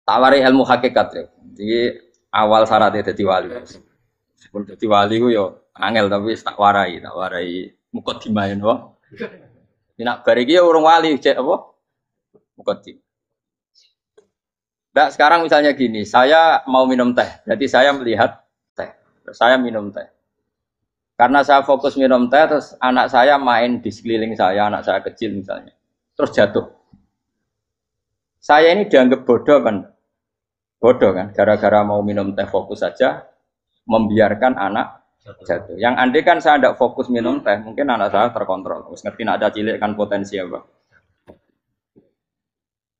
Tawari ilmu hakikat ya. Jadi awal syaratnya jadi wali. Sebelum jadi wali ku yo angel tapi tak warai mukadimah wah. Nek bariki ya urung wali cek apa? Mukadimah. Nah, sekarang misalnya gini, saya mau minum teh, jadi saya melihat teh, terus saya minum teh. Karena saya fokus minum teh, terus anak saya main di sekeliling saya, anak saya kecil misalnya, terus jatuh. Saya ini dianggap bodoh kan? Bodoh kan? Gara-gara mau minum teh fokus saja, membiarkan anak jatuh. Yang andai kan saya tidak fokus minum teh, mungkin anak saya terkontrol. Terus ngerti ada cilik kan potensi apa?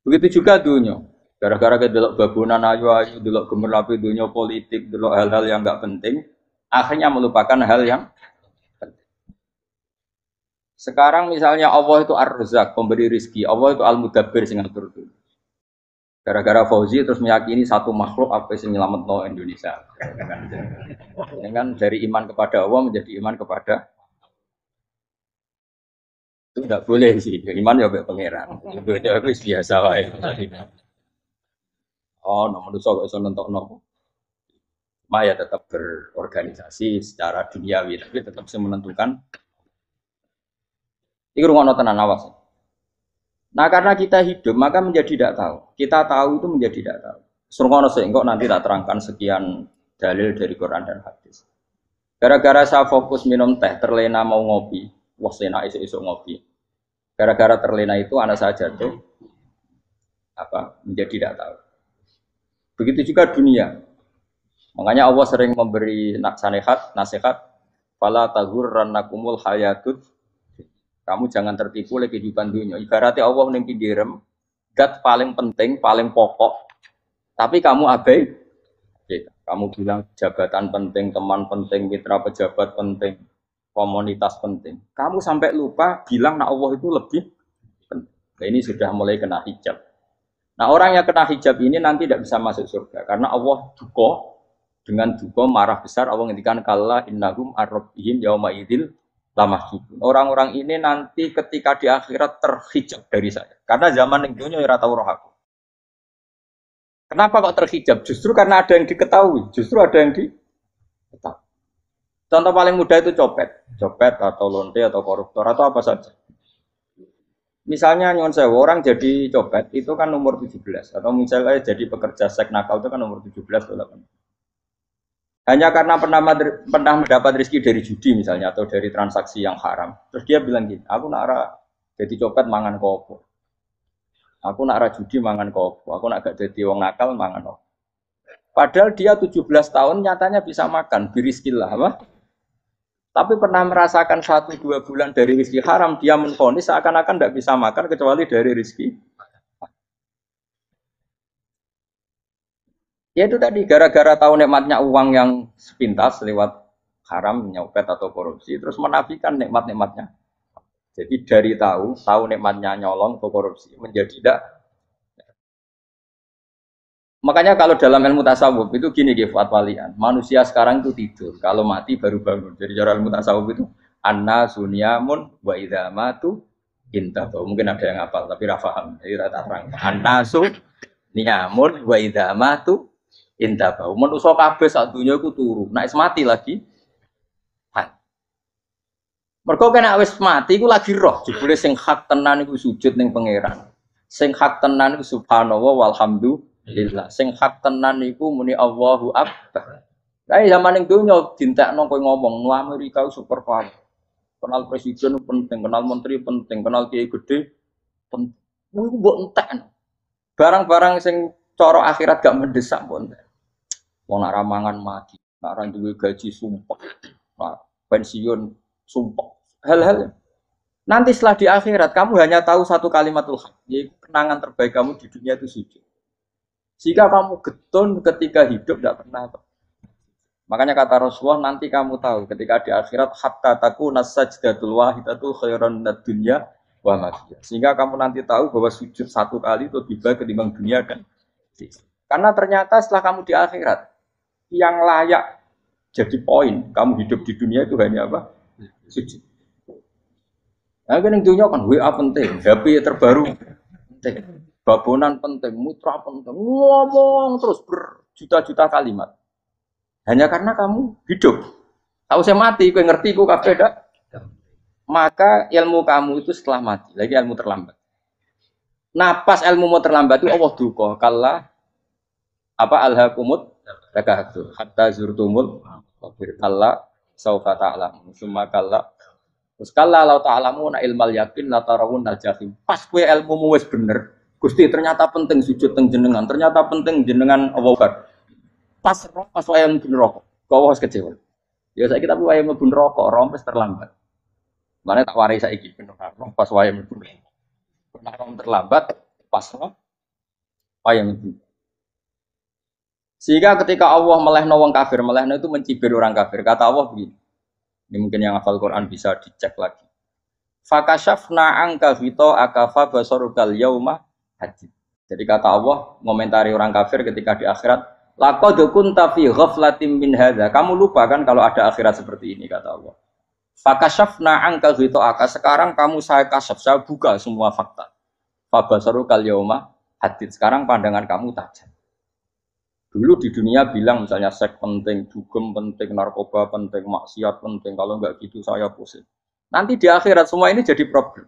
Begitu juga dunia. Gara-gara kita delok babunan ayu-ayu, delok gemerlapi dunia politik, delok hal-hal yang enggak penting, akhirnya melupakan hal yang penting. Sekarang misalnya Allah itu Ar-Razzaq, pemberi rizki, Allah itu Al-Mudabbir sing ngatur dunia. Gara-gara Fauzi terus meyakini satu makhluk apa yang nyelametno Indonesia. Ini kan dari iman kepada Allah menjadi iman kepada itu tidak boleh sih. Iman ya be pangeran. Itu biasa wae. Oh, nomor kok iso nentokno. Maya tetap berorganisasi secara duniawi, tapi tetap menentukan. Iku rungono tenan awas. Nah, karena kita hidup, maka menjadi tidak tahu. Kita tahu itu menjadi tidak tahu. Rungono sik, engko nanti tak terangkan sekian dalil dari Quran dan hadis. Gara-gara saya fokus minum teh, terlena mau ngopi, wah enak esuk-esuk ngopi. Gara-gara terlena itu anak saya jatuh, menjadi tidak tahu. Begitu juga dunia. Makanya Allah sering memberi nasihat, fala taghurrannakumul hayatud. Kamu jangan tertipu oleh kehidupan dunia. Ibaratnya Allah ning pinggirem, dat paling penting, paling pokok. Tapi kamu abai. Kamu bilang jabatan penting, teman penting, mitra pejabat penting, komunitas penting. Kamu sampai lupa bilang nah Allah itu lebih penting. Nah, ini sudah mulai kena hijab. Nah, orang yang kena hijab ini nanti tidak bisa masuk surga karena Allah duka dengan duka marah besar. Allah ngendikan kalla innahum ar-rabbihim yauma idzil lamahjubun. Orang-orang ini nanti ketika di akhirat terhijab dari saya. Karena zaman ning dunya ora tau roh aku. Kenapa kok terhijab? Justru karena ada yang diketahui, justru ada yang diketahui. Contoh paling mudah itu copet atau lonte atau koruptor atau apa saja. Misalnya nyuwun sewu orang jadi copet itu kan umur 17 atau misalnya jadi pekerja seks nakal itu kan umur 17 atau 18. Hanya karena pernah mendapat rezeki dari judi misalnya atau dari transaksi yang haram. Terus dia bilang gini, aku nak jadi copet mangan kopo. Aku nak judi mangan kopo. Aku nak gak jadi wong nakal mangan kopo. Padahal dia 17 tahun nyatanya bisa makan, biriskillah apa? Tapi pernah merasakan 1-2 bulan dari rezeki haram, dia menvonis seakan-akan tidak bisa makan kecuali dari rezeki. Ya itu tadi, gara-gara tahu nikmatnya uang yang sepintas lewat haram, nyopet atau korupsi, terus menafikan nikmat-nikmatnya. Jadi dari tahu nikmatnya nyolong atau korupsi, menjadi tidak. Makanya kalau dalam ilmu tasawuf itu gini Fuad Walian, manusia sekarang itu tidur, kalau mati baru bangun. Jadi cara ilmu tasawuf itu anna sunyamun wa idza matu intahu. Mungkin ada yang hafal tapi ra paham. Jadi rata terang. Anna sunyamun wa idza matu intahu. Manusa kabeh sak donya iku turu. Nek mati lagi mergo kena wis mati iku lagi roh. Jebule sing hak tenan iku sujud ning pangeran. Sing hak tenan iku subhanallah walhamdulillah. Sing hak tenan iku muni Allahu akbar. Kae zaman ning donya dintekno kowe ngomong nu Amerika super power. Kenal presiden penting, kenal menteri penting, kenal kiai gede penting. Iku mbok entekno. Barang-barang sing cara akhirat gak mendesak mbok entek. Wong nak ramangan mati, nak ra duwe gaji sumpah. Nah, pensiun sumpah. Hal-hal nanti setelah di akhirat kamu hanya tahu satu kalimatul haq, yaitu kenangan terbaik kamu di dunia itu sujud. Jika kamu getun ketika hidup tidak pernah. Makanya kata Rasulullah nanti kamu tahu ketika di akhirat hatta takuna sajdatul wahidatu khairan minad dunya wa ma fiha. Sehingga kamu nanti tahu bahwa sujud satu kali itu lebih baik ketimbang dunia kan. Karena ternyata setelah kamu di akhirat yang layak jadi poin kamu hidup di dunia itu hanya apa? Sujud. Nah, kan yang dunia kan WA penting, HP terbaru penting. babonan penting, mutra penting, ngomong terus berjuta-juta kalimat. Hanya karena kamu hidup. Tahu saya mati, kowe ngerti ku kabeh dak. Maka ilmu kamu itu setelah mati, lagi ilmu terlambat. Nah, pas ilmu mau terlambat itu Allah duka kalla apa alhaqumut takatsur hatta zurtumul qabir kalla saufa ta'lamun summa kalla terus kalla law ta'lamuna ilmal yakin la tarawun al jahim. Pas kowe ilmumu wis bener, Gusti ternyata penting sujud teng jenengan, ternyata penting jenengan Allah. Pas wayang mlebu neraka, kok wis kecewa. Ya saiki tapi wayang mlebu neraka, rompes terlambat. Mane tak warai saiki bener pas wayang mlebu neraka. Nek terlambat pas wayang mlebu. Sehingga ketika Allah melehno wong kafir, melehno itu mencibir orang kafir. Kata Allah begini. Ini mungkin yang hafal Quran bisa dicek lagi. Fakashafna anka ghita'aka fa basarukal yauma hadid. Jadi kata Allah ngomentari orang kafir ketika di akhirat, laqad kunta fi ghaflatin min hadza. Kamu lupa kan kalau ada akhirat seperti ini kata Allah. Fakashafna anka ghita'aka. Sekarang kamu saya kasaf, saya buka semua fakta. Fa basarukal yauma hadid. Sekarang pandangan kamu tajam. Dulu di dunia bilang misalnya seks penting, dugem penting, narkoba penting, maksiat penting. Kalau enggak gitu saya pusing. Nanti di akhirat semua ini jadi problem.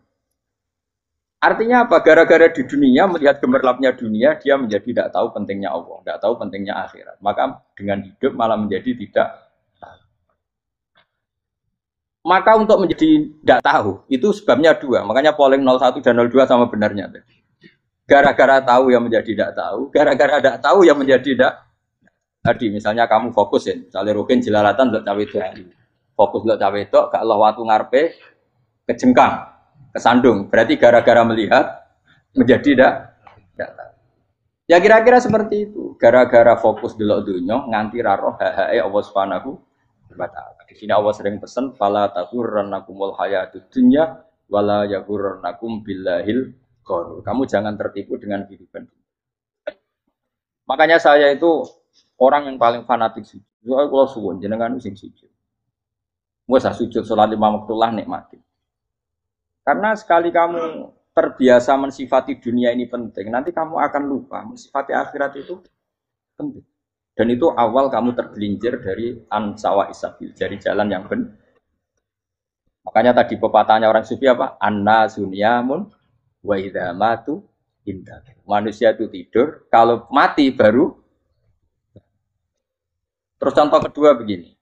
Artinya apa? Gara-gara di dunia melihat gemerlapnya dunia, dia menjadi tidak tahu pentingnya Allah, tidak tahu pentingnya akhirat. Maka dengan hidup malah menjadi tidak tahu. Maka untuk menjadi tidak tahu, itu sebabnya dua. Makanya polling 01 dan 02 sama benarnya. Gara-gara tahu yang menjadi tidak tahu, gara-gara tidak tahu yang menjadi tidak. Tadi misalnya kamu fokus ya, misalnya rukin jelalatan untuk cawe itu, fokus untuk cawe itu, gak Allah waktu ngarepe kejengkang, kesandung. Berarti gara-gara melihat menjadi tidak tahu. Ya kira-kira seperti itu. Gara-gara fokus delok dunya nganti raro hahae Allah Subhanahu wa taala. Di sini Allah sering pesan fala taghurrannakumul hayatud dunya wala yaghurrannakum billahil ghurur. Kamu jangan tertipu dengan kehidupan. Makanya saya itu orang yang paling fanatik sujud. Soalnya kalau suwun jenengan sing sujud. Wes sujud salat 5 waktulah nikmati. Karena sekali kamu terbiasa mensifati dunia ini penting, nanti kamu akan lupa mensifati akhirat itu penting. Dan itu awal kamu tergelincir dari ansawa isabil, dari jalan yang benar. Makanya tadi pepatahnya orang sufi apa? Anna sunyamun wa idza matu indah. Manusia itu tidur, kalau mati baru. Terus contoh kedua begini.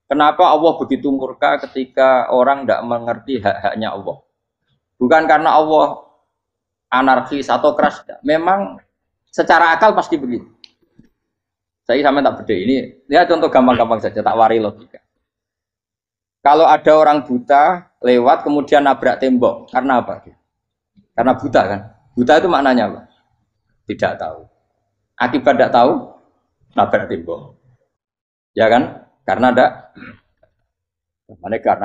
Kenapa Allah begitu murka ketika orang tidak mengerti hak-haknya Allah? Bukan karena Allah anarkis atau keras. Memang secara akal pasti begitu. Saya sampai tak beda ini. Lihat contoh gampang-gampang saja, tak wari logika. Kalau ada orang buta lewat kemudian nabrak tembok, karena apa? Karena buta kan? Buta itu maknanya apa? Tidak tahu. Akibat tidak tahu, nabrak tembok. Ya kan? Karena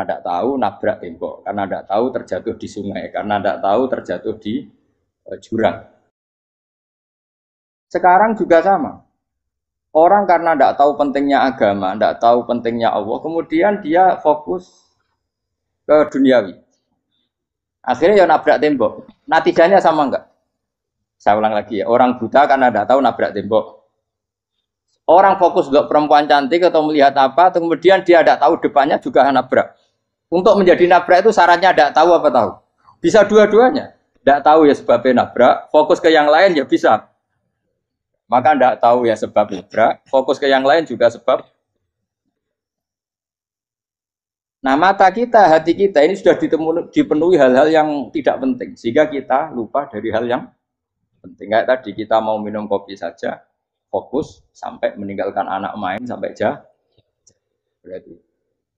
tidak tahu nabrak tembok, karena tidak tahu terjatuh di sungai, karena tidak tahu terjatuh di jurang. Sekarang juga sama. Orang karena tidak tahu pentingnya agama, tidak tahu pentingnya Allah, kemudian dia fokus ke duniawi. Akhirnya ya nabrak tembok. Natijanya sama enggak? Saya ulang lagi ya. Orang buta karena tidak tahu nabrak tembok. Orang fokus untuk perempuan cantik atau melihat apa, kemudian dia tidak tahu depannya juga nabrak. Untuk menjadi nabrak itu syaratnya tidak tahu apa tahu. Bisa dua-duanya. Tidak tahu ya sebabnya nabrak, fokus ke yang lain ya bisa. Maka tidak tahu ya sebab nabrak, fokus ke yang lain juga sebab. Nah mata kita, hati kita ini sudah dipenuhi hal-hal yang tidak penting. Sehingga kita lupa dari hal yang penting. Kayak tadi kita mau minum kopi saja, fokus sampai meninggalkan anak main sampai berarti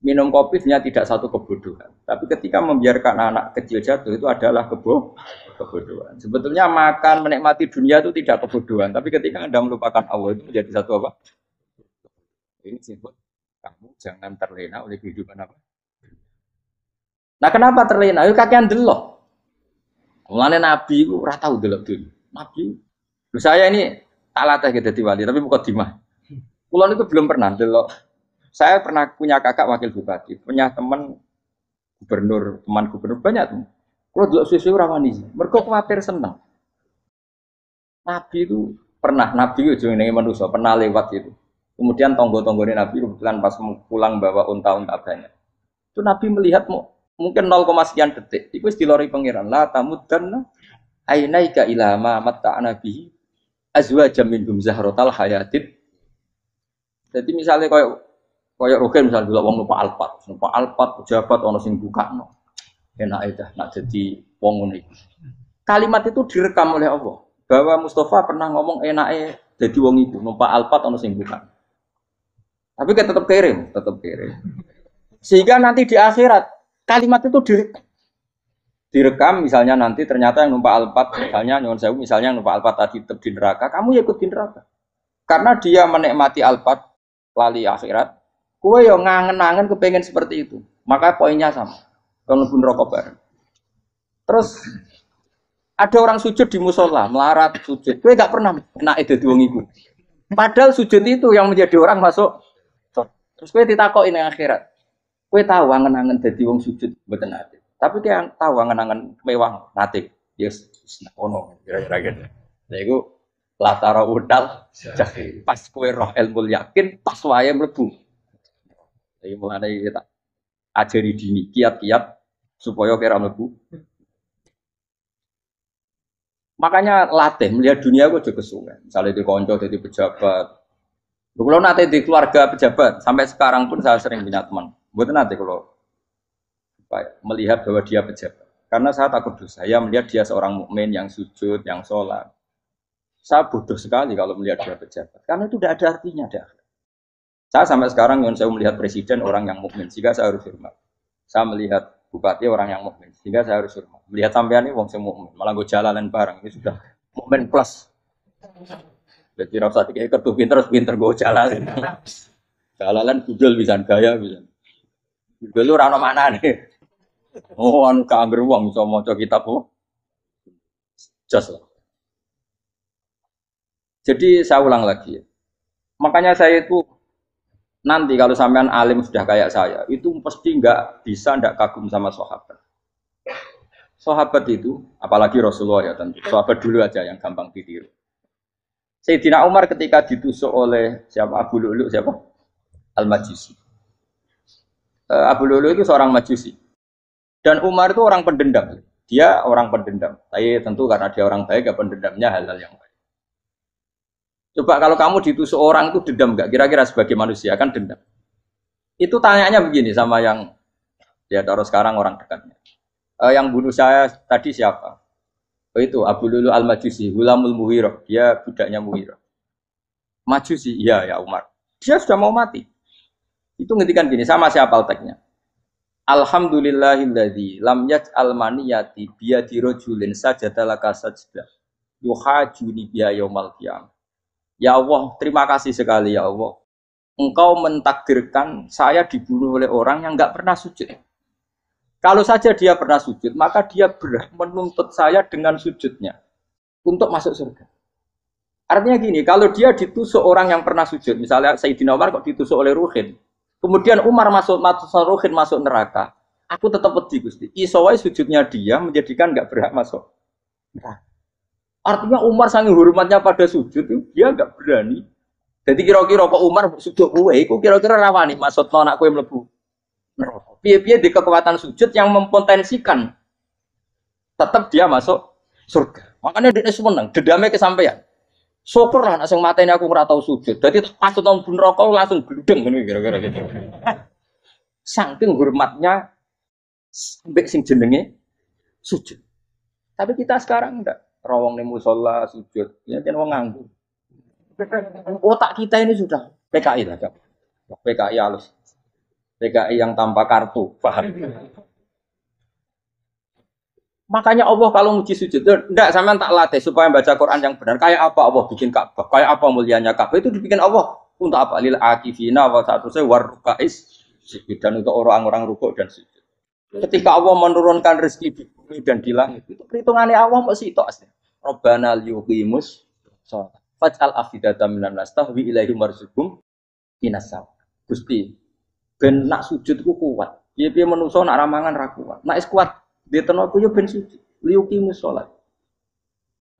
minum kopi sebenarnya tidak satu kebodohan, tapi ketika membiarkan anak kecil jatuh itu adalah kebodohan. Sebetulnya makan menikmati dunia itu tidak kebodohan, tapi ketika Anda melupakan Allah itu menjadi satu apa? Ini disebut kamu jangan terlena oleh kehidupan apa? Nah kenapa terlena? Itu kakean delok. Mulane Nabi itu ora tau delok dulu. Nabi, saya ini alatnya gitu wali, tapi bukan dimah. Kulon itu belum pernah delok. Saya pernah punya kakak wakil bupati, punya teman gubernur banyak tuh. Kalau delok susu ora wani, mergo kuwatir seneng. Nabi itu pernah, Nabi itu jenenge manusia, pernah lewat itu. Kemudian tonggo-tonggone Nabi kebetulan pas pulang bawa unta-unta banyak. Itu Nabi melihat mungkin 0, sekian detik. Itu dilori pangeran. La tamuddanna ainaika ila ma matta'na bihi azwajam minhum zahratal hayatid. Jadi misalnya kayak Rukin misalnya dulu wong numpak Alphard pejabat ono sing bukakno. Enak aja nak jadi wong ngene iki. Kalimat itu direkam oleh Allah bahwa Mustafa pernah ngomong enake jadi wong iku numpak Alphard ono sing bukan. Tapi kan tetap kirim. Sehingga nanti di akhirat kalimat itu direkam misalnya nanti ternyata yang numpak Alphard misalnya nyuwun sewu misalnya yang numpak Alphard tadi tetap di neraka, kamu ya ikut di neraka. Karena dia menikmati Alphard lali akhirat, kowe yo ngangen-angen kepengen seperti itu. Maka poinnya sama. Kalau pun rokok bareng. Terus ada orang sujud di musola, melarat sujud. Kowe gak pernah enak dadi wong iku. Padahal sujud itu yang menjadi orang masuk. Terus kowe ditakoki nang akhirat. Kowe tahu angen-angen dadi wong sujud mboten ate. Tapi kowe tahu angen-angen mewah nate. Yes, ono kira-kira gitu. Lha iku latara udal jahil. Pas kowe roh ilmu yakin, pas wae mlebu. Iki mulane kita ajari dini kiat-kiat supaya kira mlebu. Makanya latih melihat dunia gue juga kesungan. Misalnya di konco jadi pejabat. Kalau nanti di keluarga pejabat sampai sekarang pun saya sering punya teman. Buat nanti kalau melihat bahwa dia pejabat. Karena saya takut dosa. Saya melihat dia seorang mukmin yang sujud, yang sholat. Saya bodoh sekali kalau melihat dia pejabat. Karena itu tidak ada artinya. Saya sampai sekarang yang saya melihat presiden orang yang mukmin, sehingga saya harus hormat. Saya melihat bupati orang yang mukmin, sehingga saya harus hormat. Melihat sampean ini wong sing mukmin, malah gue jalanan bareng ini sudah mukmin plus. Jadi rasa tiga kertu pinter gue jalanan. Jalanan budal bisa gaya bisa. Budal lu rano mana nih? Oh anu keangger wong bisa maca kitab kok. Just lah. Jadi saya ulang lagi. Makanya saya itu nanti kalau sampean alim sudah kayak saya, itu pasti nggak kagum sama sahabat. Sahabat itu, apalagi Rasulullah ya tentu. Sahabat dulu aja yang gampang ditiru. Sayyidina Umar ketika ditusuk oleh siapa Abu Lu'lu siapa? Al-Majusi. Abu Lu'lu itu seorang Majusi. Dan Umar itu orang pendendam. Dia orang pendendam. Tapi tentu karena dia orang baik, ya pendendamnya hal-hal yang baik. Coba kalau kamu ditusuk orang itu dendam nggak? Kira-kira sebagai manusia kan dendam. Itu tanyanya begini sama yang ya taruh sekarang orang dekatnya. Yang bunuh saya tadi siapa? Oh itu Abu Lulu Al-Majusi, Hulamul Muhirah. Dia budaknya Muhirah. Majusi, iya ya Umar. Dia sudah mau mati. Itu ngetikan gini, sama siapa teknya? Alhamdulillahilladzi lam yaj'al maniyati biyadi rajulin sajadalaka sajdah. Yuhajuni biya yaumal qiyamah. Ya Allah, terima kasih sekali ya Allah. Engkau mentakdirkan saya dibunuh oleh orang yang enggak pernah sujud. Kalau saja dia pernah sujud, maka dia berhak menuntut saya dengan sujudnya untuk masuk surga. Artinya gini, kalau dia ditusuk orang yang pernah sujud, misalnya Sayyidina Umar kok ditusuk oleh Ruhin, kemudian Umar Ruhin masuk neraka, aku tetap pedih Gusti. Isowai sujudnya dia menjadikan nggak berhak masuk neraka. Artinya Umar saking hormatnya pada sujud, dia nggak berani. Jadi kira-kira kok Umar sujud kue, kok kira-kira rawani maksud anak kue mlebu. Piye-piye di kekuatan sujud yang mempotensikan tetap dia masuk surga. Makanya dia seneng, dedame kesampaian. Syukur lah nek sing mateni aku ora tau sujud. Dadi pas nang neraka langsung gludeng ngene kira-kira gitu. Saking hormatnya mbek sing jenenge sujud. Tapi kita sekarang enggak rawong ning musala sujud, ya kan wong nganggur. Otak kita ini sudah PKI lah, PKI halus. PKI yang tanpa kartu, paham? Makanya Allah kalau muji sujud, enggak sampean tak latih supaya baca Quran yang benar. Kayak apa Allah bikin Ka'bah? Kayak apa mulianya Ka'bah? Itu dibikin Allah untuk apa? Lil akifina wa satusai warukais dan untuk orang-orang rukuk dan sujud. Ketika Allah menurunkan rezeki di bumi dan di langit, itu perhitungannya Allah masih itu asli. Rabbana liyuqimus shalah. Faj'al afidatan minan nas tahwi ilaihim warzuqhum minas sama. Gusti, ben nak sujud ku kuat. Piye-piye menungso nak ramangan ra kuat. Nak is kuat, ditenoku yo ben sujud. Liyuqimus shalah.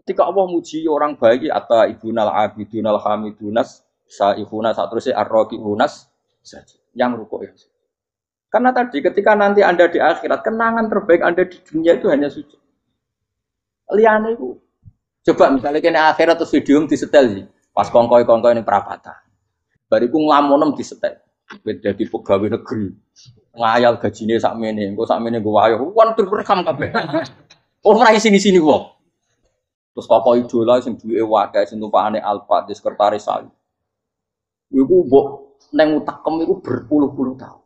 Ketika Allah muji orang baik, atau ibunal abidunal hamidunas saihuna satrusnya arrokiunas yang rukuk yang sujud. Karena tadi ketika nanti Anda di akhirat, kenangan terbaik Anda di dunia itu hanya sujud. Liane itu. Coba misalnya kena akhirat terus video disetel sih. Pas kongkoi ini perapatan. Bariku nglamonem disetel. Beda di pegawai negeri. Ngayal gajinya sakmene, engko sakmene gue ayo. Wan rekam kabeh. Ora sini-sini wong. Terus tokoh idola sing duwe wadah sing tumpakane Alfa di sekretaris saya. Iku mbok neng utakem iku berpuluh-puluh tahun.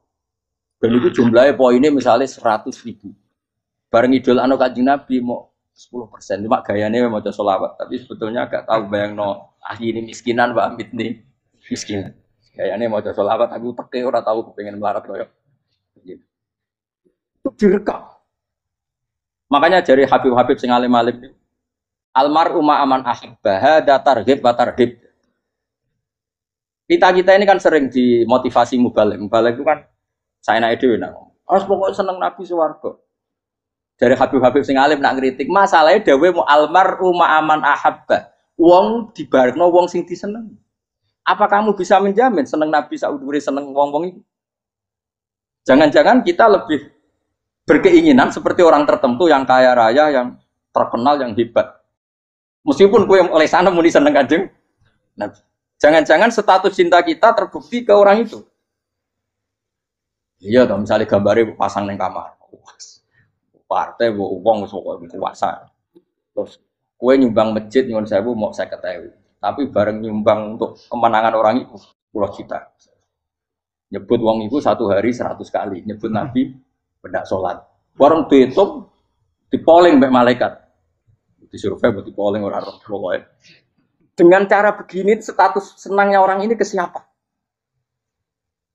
Dan itu jumlahnya poinnya misalnya 100.000. Bareng idol anu Kanjeng Nabi mau 10%. Cuma gayanya mau sholawat. Tapi sebetulnya agak tahu bayangno ini miskinan Mbak Amit nih. Miskinan. Gayanya mau sholawat aku teke ora tahu kepengen melarat koyo. Gitu. Itu direkam. Makanya dari Habib-habib sing alim-alim almar'u ma'aman ahabba hada targhib wa tarhib. Kita ini kan sering dimotivasi mubaligh. Mubaligh itu kan saya naik dhewe nak. Harus pokoknya seneng Nabi swarga. Dari Habib-habib sing alim nak ngritik, masalahnya dawuh mu almar'u ma'aman ahabba. Wong dibarekno wong sing diseneng. Apa kamu bisa menjamin seneng Nabi saudure seneng wong-wong itu? Jangan-jangan kita lebih berkeinginan seperti orang tertentu yang kaya raya, yang terkenal, yang hebat. Meskipun kue oleh sana muni seneng Kanjeng Nabi. Jangan-jangan status cinta kita terbukti ke orang itu. Iya, kalau misalnya gambarnya pasang neng kamar, partai uang sok kuasa. Terus kue nyumbang masjid nyuwun sewu mau saya ketahui. Tapi bareng nyumbang untuk kemenangan orang itu 10 juta. Nyebut uang itu satu hari 100 kali. Nyebut Nabi bedak sholat. Warung dihitung dipoling mbek malaikat. Disurvei buat dipoling orang pokoknya. Dengan cara begini status senangnya orang ini ke siapa?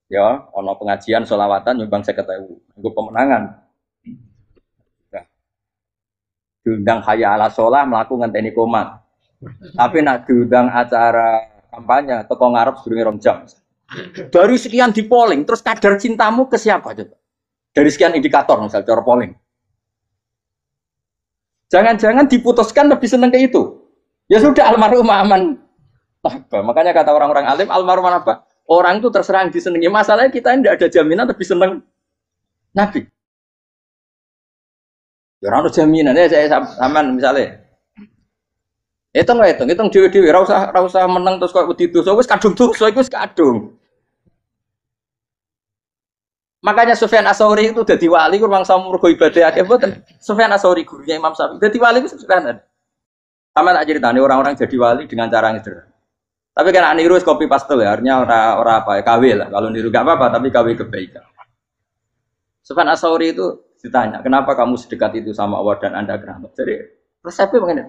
Ya, ono pengajian sholawatan nyumbang 50.000. Itu pemenangan. Nah, diundang hayya ala sholah melakukan ngenteni komat. Tapi nak diundang acara kampanye teko ngarep sedurunge 2 jam. Dari sekian di polling, terus kadar cintamu ke siapa coba? Dari sekian indikator misal cara polling. Jangan-jangan diputuskan lebih seneng ke itu. Ya sudah almarhum aman. Makanya kata orang-orang alim almarhum apa? Orang itu terserah disenangi. Masalahnya kita tidak ada jaminan lebih seneng Nabi. Ya orang ada jaminan ya saya aman misalnya. Hitung dewi-dewi. Rasa menang terus kok wedi dosa wis kadung dosa iku wis kadung. Makanya Sufyan Ats-Tsauri itu dadi wali ku mangsa mergo ibadah akeh mboten. Sufyan Ats-Tsauri gurunya Imam Syafi'i. Dadi wali itu sederhana. Sama tak ceritane orang-orang jadi wali dengan cara yang sederhana. Tapi kan niru copy paste ya, artinya ora apa ya KW lah. Kalau niru gak apa-apa tapi KW kebaikan. Sufyan Ats-Tsauri itu ditanya, "Kenapa kamu sedekat itu sama Allah dan Anda keramat?" Jadi resepnya begini,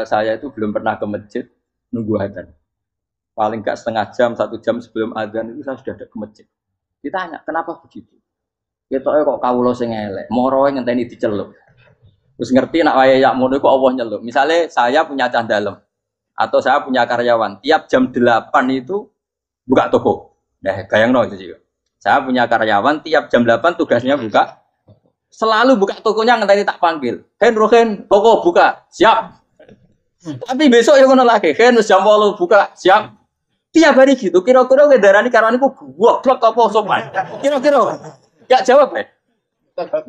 saya itu belum pernah ke masjid nunggu adzan. Paling gak setengah jam, 1 jam sebelum adzan itu saya sudah ada ke masjid. Ditanya, kenapa begitu? Ketoke kok kawula sing elek, moro ngenteni diceluk. Terus ngerti nak wayahe yak mono kok Allah nyeluk. Misalnya saya punya cah dalem atau saya punya karyawan, tiap jam 8 itu buka toko. Nah, bayangno itu juga. Saya punya karyawan tiap jam 8 tugasnya buka. Selalu buka tokonya ngenteni tak panggil. Rohen, toko buka. Siap. Tapi besok ya ngono lagi. Wis jam 8 buka. Siap. Tiap hari gitu, kira-kira ngedarani karena ini goblok apa sopan? Kira-kira gak jawab ya?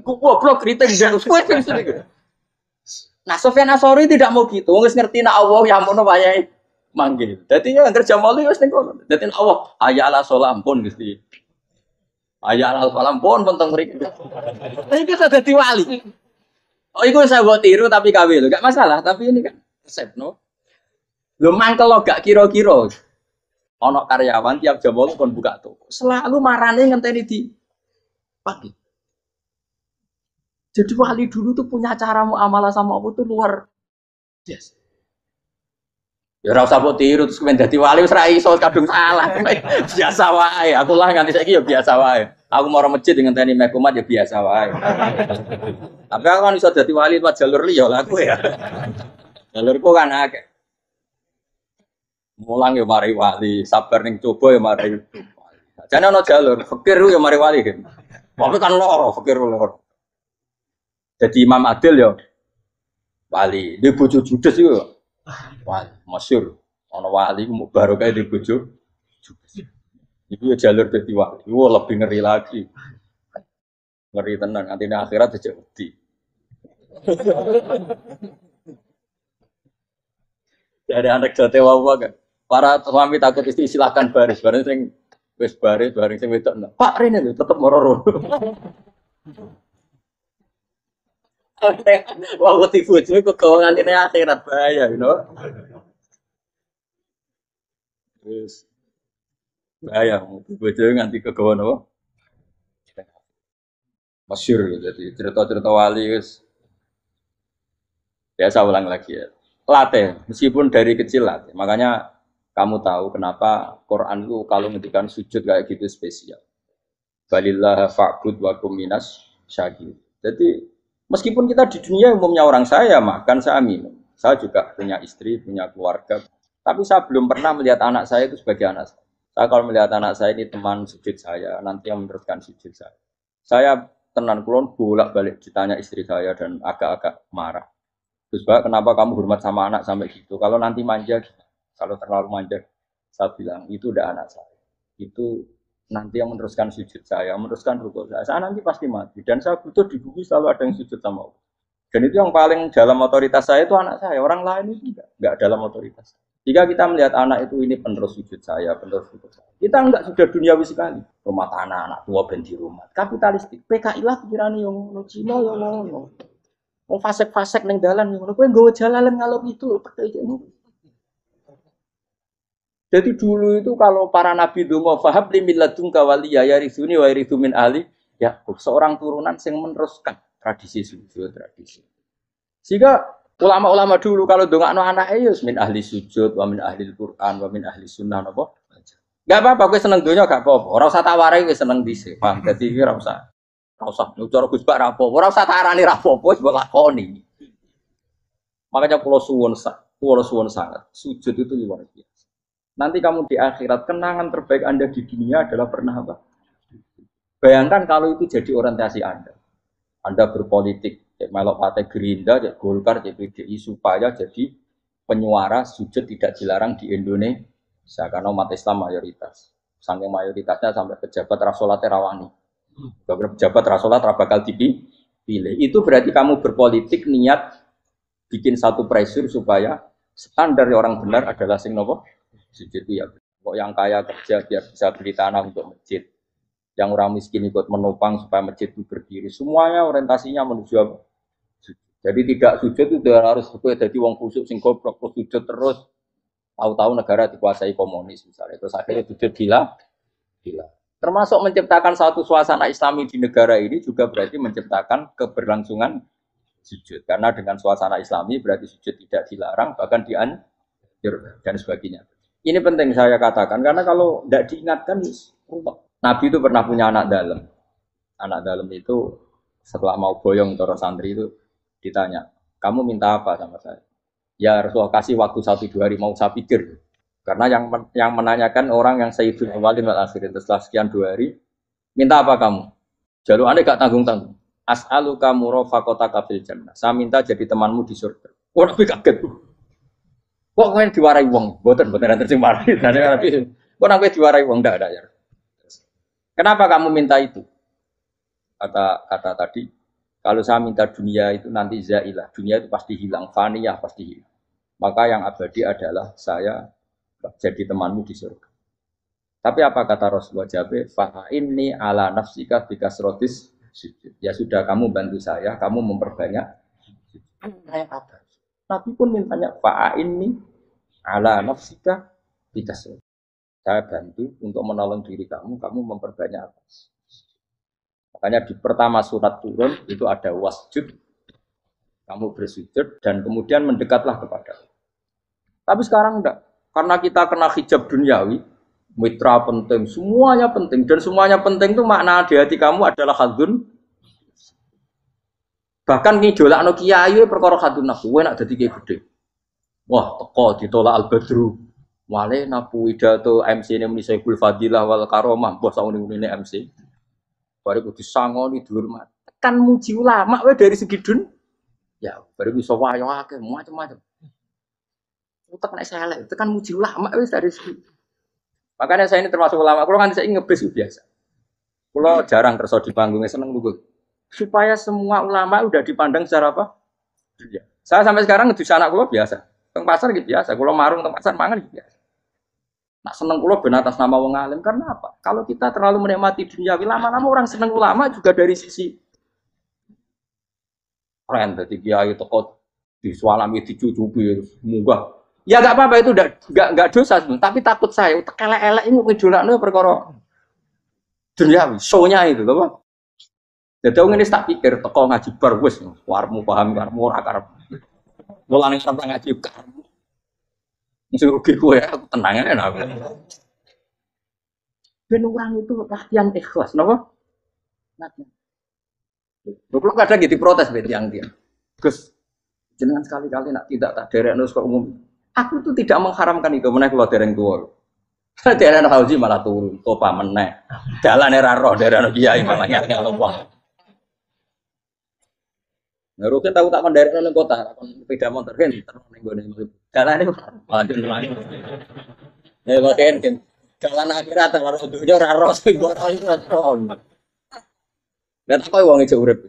Goblok kritik dan nah, Sufyan Ats-Tsauri tidak mau gitu. Wis ngerti nak Allah ya mono wayahe manggil. Dadi ya kerja mali wis ning kono. Dadi Allah hayya ala sholah pun Gusti. Hayya ala sholah pun teng mriki. Iki dadi wali. Oh, iku saya buat tiru tapi KW lho, gak masalah, tapi ini kan resep no. Lho mangkel lo gak kira-kira. Ono karyawan tiap jam 8 kon buka toko. Selalu marane ngenteni di pagi. Jadi wali dulu tuh punya cara muamalah sama Allah tuh luar biasa. Ya ora usah mbok tiru terus kemen dadi wali wis ra iso kadung salah. Biasa wae. Aku lah nganti saiki ya biasa wae. Aku mau masjid ngenteni mekumat ya biasa wae. Tapi aku kan iso dadi wali lewat jalur liya lah aku ya. Jalurku kan akeh. Mulang ya mari wali, sabar ning coba ya mari. Jane ana jalur, fikir ya mari wali kan. Tapi kan loro, fikir loro. Jadi Imam Adil ya wali. Di bojo judes iku wali, masyhur. Ana wali ku barokah di bojo judes. Iku ya jalur dadi wali. Wah, lebih ngeri lagi. Ngeri tenan, antine akhirat aja wedi. Dari anak jote wae kan. Para suami takut istri silakan baris, bareng sing wis baris, bareng sing wedok. Pak Rene lho tetep mororo. Wah, wedi bojo kok gawangane akhirat bahaya, you know. Terus bahaya, bojo nganti kegawa napa? Masyhur jadi cerita-cerita wali wis biasa ulang lagi ya. Latih, meskipun dari kecil latih. Makanya kamu tahu kenapa Quran itu kalau ngendikan sujud kayak gitu spesial. Balillah fa'bud wa kum minas syakir. Jadi meskipun kita di dunia umumnya orang saya makan, saya minum. Saya juga punya istri, punya keluarga. Tapi saya belum pernah melihat anak saya itu sebagai anak saya. Saya kalau melihat anak saya ini teman sujud saya, nanti yang meneruskan sujud saya. Saya tenan kulon bolak-balik ditanya istri saya dan agak-agak marah. Terus Pak, kenapa kamu hormat sama anak sampai gitu? Kalau nanti manja, kalau terlalu manja, saya bilang itu udah anak saya. Itu nanti yang meneruskan sujud saya, meneruskan rukuk saya. Saya nanti pasti mati. Dan saya butuh di bumi selalu ada yang sujud sama Allah. Dan itu yang paling dalam otoritas saya itu anak saya. Orang lain itu enggak dalam otoritas. Jika kita melihat anak itu ini penerus sujud saya, penerus rukuk saya. Kita enggak sudah duniawi sekali. Rumah tanah, anak tua ben di rumah. Kapitalistik. PKI lah pikiran yang Cina yang ngono. Wong fasek-fasek ning dalan ngono kowe nggawa jalalan ngalor itu percaya. Jadi dulu itu kalau para nabi donga fahab limil ladunka waliya yarisuni wa yarithu min ahli ya seorang turunan yang meneruskan tradisi sujud tradisi. Sehingga ulama-ulama dulu kalau dongakno anake ya min ahli sujud wa min ahli Quran wa min ahli sunnah napa. Enggak apa-apa kowe seneng donya gak apa-apa. Ora usah tak warai kowe seneng dhisik. Paham? Dadi iki ora usah. Ora usah cara Gus Bak ra apa. Ora usah tak arani ra apa-apa wis mbok lakoni. Makanya kula suwun sangat. Sujud itu luar biasa. Nanti kamu di akhirat kenangan terbaik Anda di dunia adalah pernah apa? Bayangkan kalau itu jadi orientasi Anda. Anda berpolitik, cek melok partai Gerindra, cek Golkar, cek PDI supaya jadi penyuara sujud tidak dilarang di Indonesia karena umat Islam mayoritas. Saking mayoritasnya sampai pejabat rasolat rawani. Pejabat rasolat bakal dipilih. Itu berarti kamu berpolitik niat bikin satu pressure supaya standar orang benar adalah sing nopo sujud itu ya. Kok yang kaya kerja biar bisa beli tanah untuk masjid. Yang orang miskin ikut menopang supaya masjid itu berdiri. Semuanya orientasinya menuju apa? Jadi tidak sujud itu harus jadi wong khusyuk sing goblok sujud terus. Tahu-tahu negara dikuasai komunis misalnya. Terus akhirnya sujud gila. Termasuk menciptakan satu suasana Islami di negara ini juga berarti menciptakan keberlangsungan sujud. Karena dengan suasana Islami berarti sujud tidak dilarang bahkan dianjur dan sebagainya. Ini penting saya katakan karena kalau tidak diingatkan Nabi itu pernah punya anak dalam. Anak dalam itu setelah mau boyong toro santri itu ditanya, kamu minta apa sama saya? Ya Rasulullah kasih waktu 1-2 hari mau saya pikir. Karena yang menanyakan orang yang Sayyidul Awwalin wal Akhirin setelah sekian 2 hari, minta apa kamu? Jalur Anda gak tanggung-tanggung. As'aluka murafaqataka fil jannah. Saya minta jadi temanmu di surga. Oh, Nabi kaget. Kok kalian diwarai wong? Boten nanti sing marahi. Kok Nabi diwarai wong ndak ada ya. Kenapa kamu minta itu? Kata tadi, kalau saya minta dunia itu nanti zailah. Dunia itu pasti hilang, faniyah pasti hilang. Maka yang abadi adalah saya jadi temanmu di surga. Tapi apa kata Rasulullah Jabe? Fa inni ala nafsika bikasrotis sujud. Ya sudah kamu bantu saya, kamu memperbanyak. Kayak apa? Nabi pun mintanya fa inni ala nafsika bikasrotis. Saya bantu untuk menolong diri kamu, kamu memperbanyak apa? Makanya di pertama surat turun itu ada wasjud, kamu bersujud dan kemudian mendekatlah kepada Allah. Tapi sekarang enggak. Karena kita kena hijab duniawi, mitra penting, semuanya penting. Dan semuanya penting itu makna di hati kamu adalah hadun. Bahkan ngidolak no kiai perkara hadun nafsu, enak jadi kiai gede. Wah, teko ditolak al-badru. Wale napu widato MC ini muni Saiful Fadilah wal Karomah, bos ini MC. Baru kudu sangoni dulur mat. Kan muji ulama we dari segi Ya, baru bisa wayo akeh macam-macam. Utek nek selek, itu kan muji ulama wis dari sini. Makanya saya ini termasuk ulama. Kalau kan saya ngebis biasa. Kalau jarang kerso di panggungnya seneng lugu. Supaya semua ulama udah dipandang secara apa? Dunia. Saya sampai sekarang ngedus anak kula biasa. Teng pasar gitu biasa. Kalau marung teng pasar mangan gitu biasa. Nak seneng kula ben atas nama wong alim karena apa? Kalau kita terlalu menikmati dunia, lama-lama orang seneng ulama juga dari sisi keren. Jadi kiai teko disualami dicucupi munggah. Ya enggak apa-apa itu enggak dosa, tapi takut saya elek-elek ini ngidolakno perkara duniawi, show-nya itu loh. Jadi aku ini tak pikir teko ngaji bar wis warmu paham karmu ora karep. Mulane karep ngaji karmu. Mesti rugi kowe aku tenang ae aku. Ben orang itu latihan ikhlas, napa? Latihan. Kalau kadang gitu protes be tiang-tiang. Gus, jenengan sekali-kali nak tidak tak derekno kok umum. Aku tuh tidak mengharamkan itu meneh kula dereng tuwa. Dereng haji malah turun, topa meneh. Dalane ra roh dereng kiai malah nyang wong. Nah, Rukin tahu tak mendarat nang kota, kon sepeda motor kan terus ning gone. Dalane malah nang. Ya makan kan. Jalan akhirat ora dunya ora roh sing ora roh. Dan aku wong ijo urip.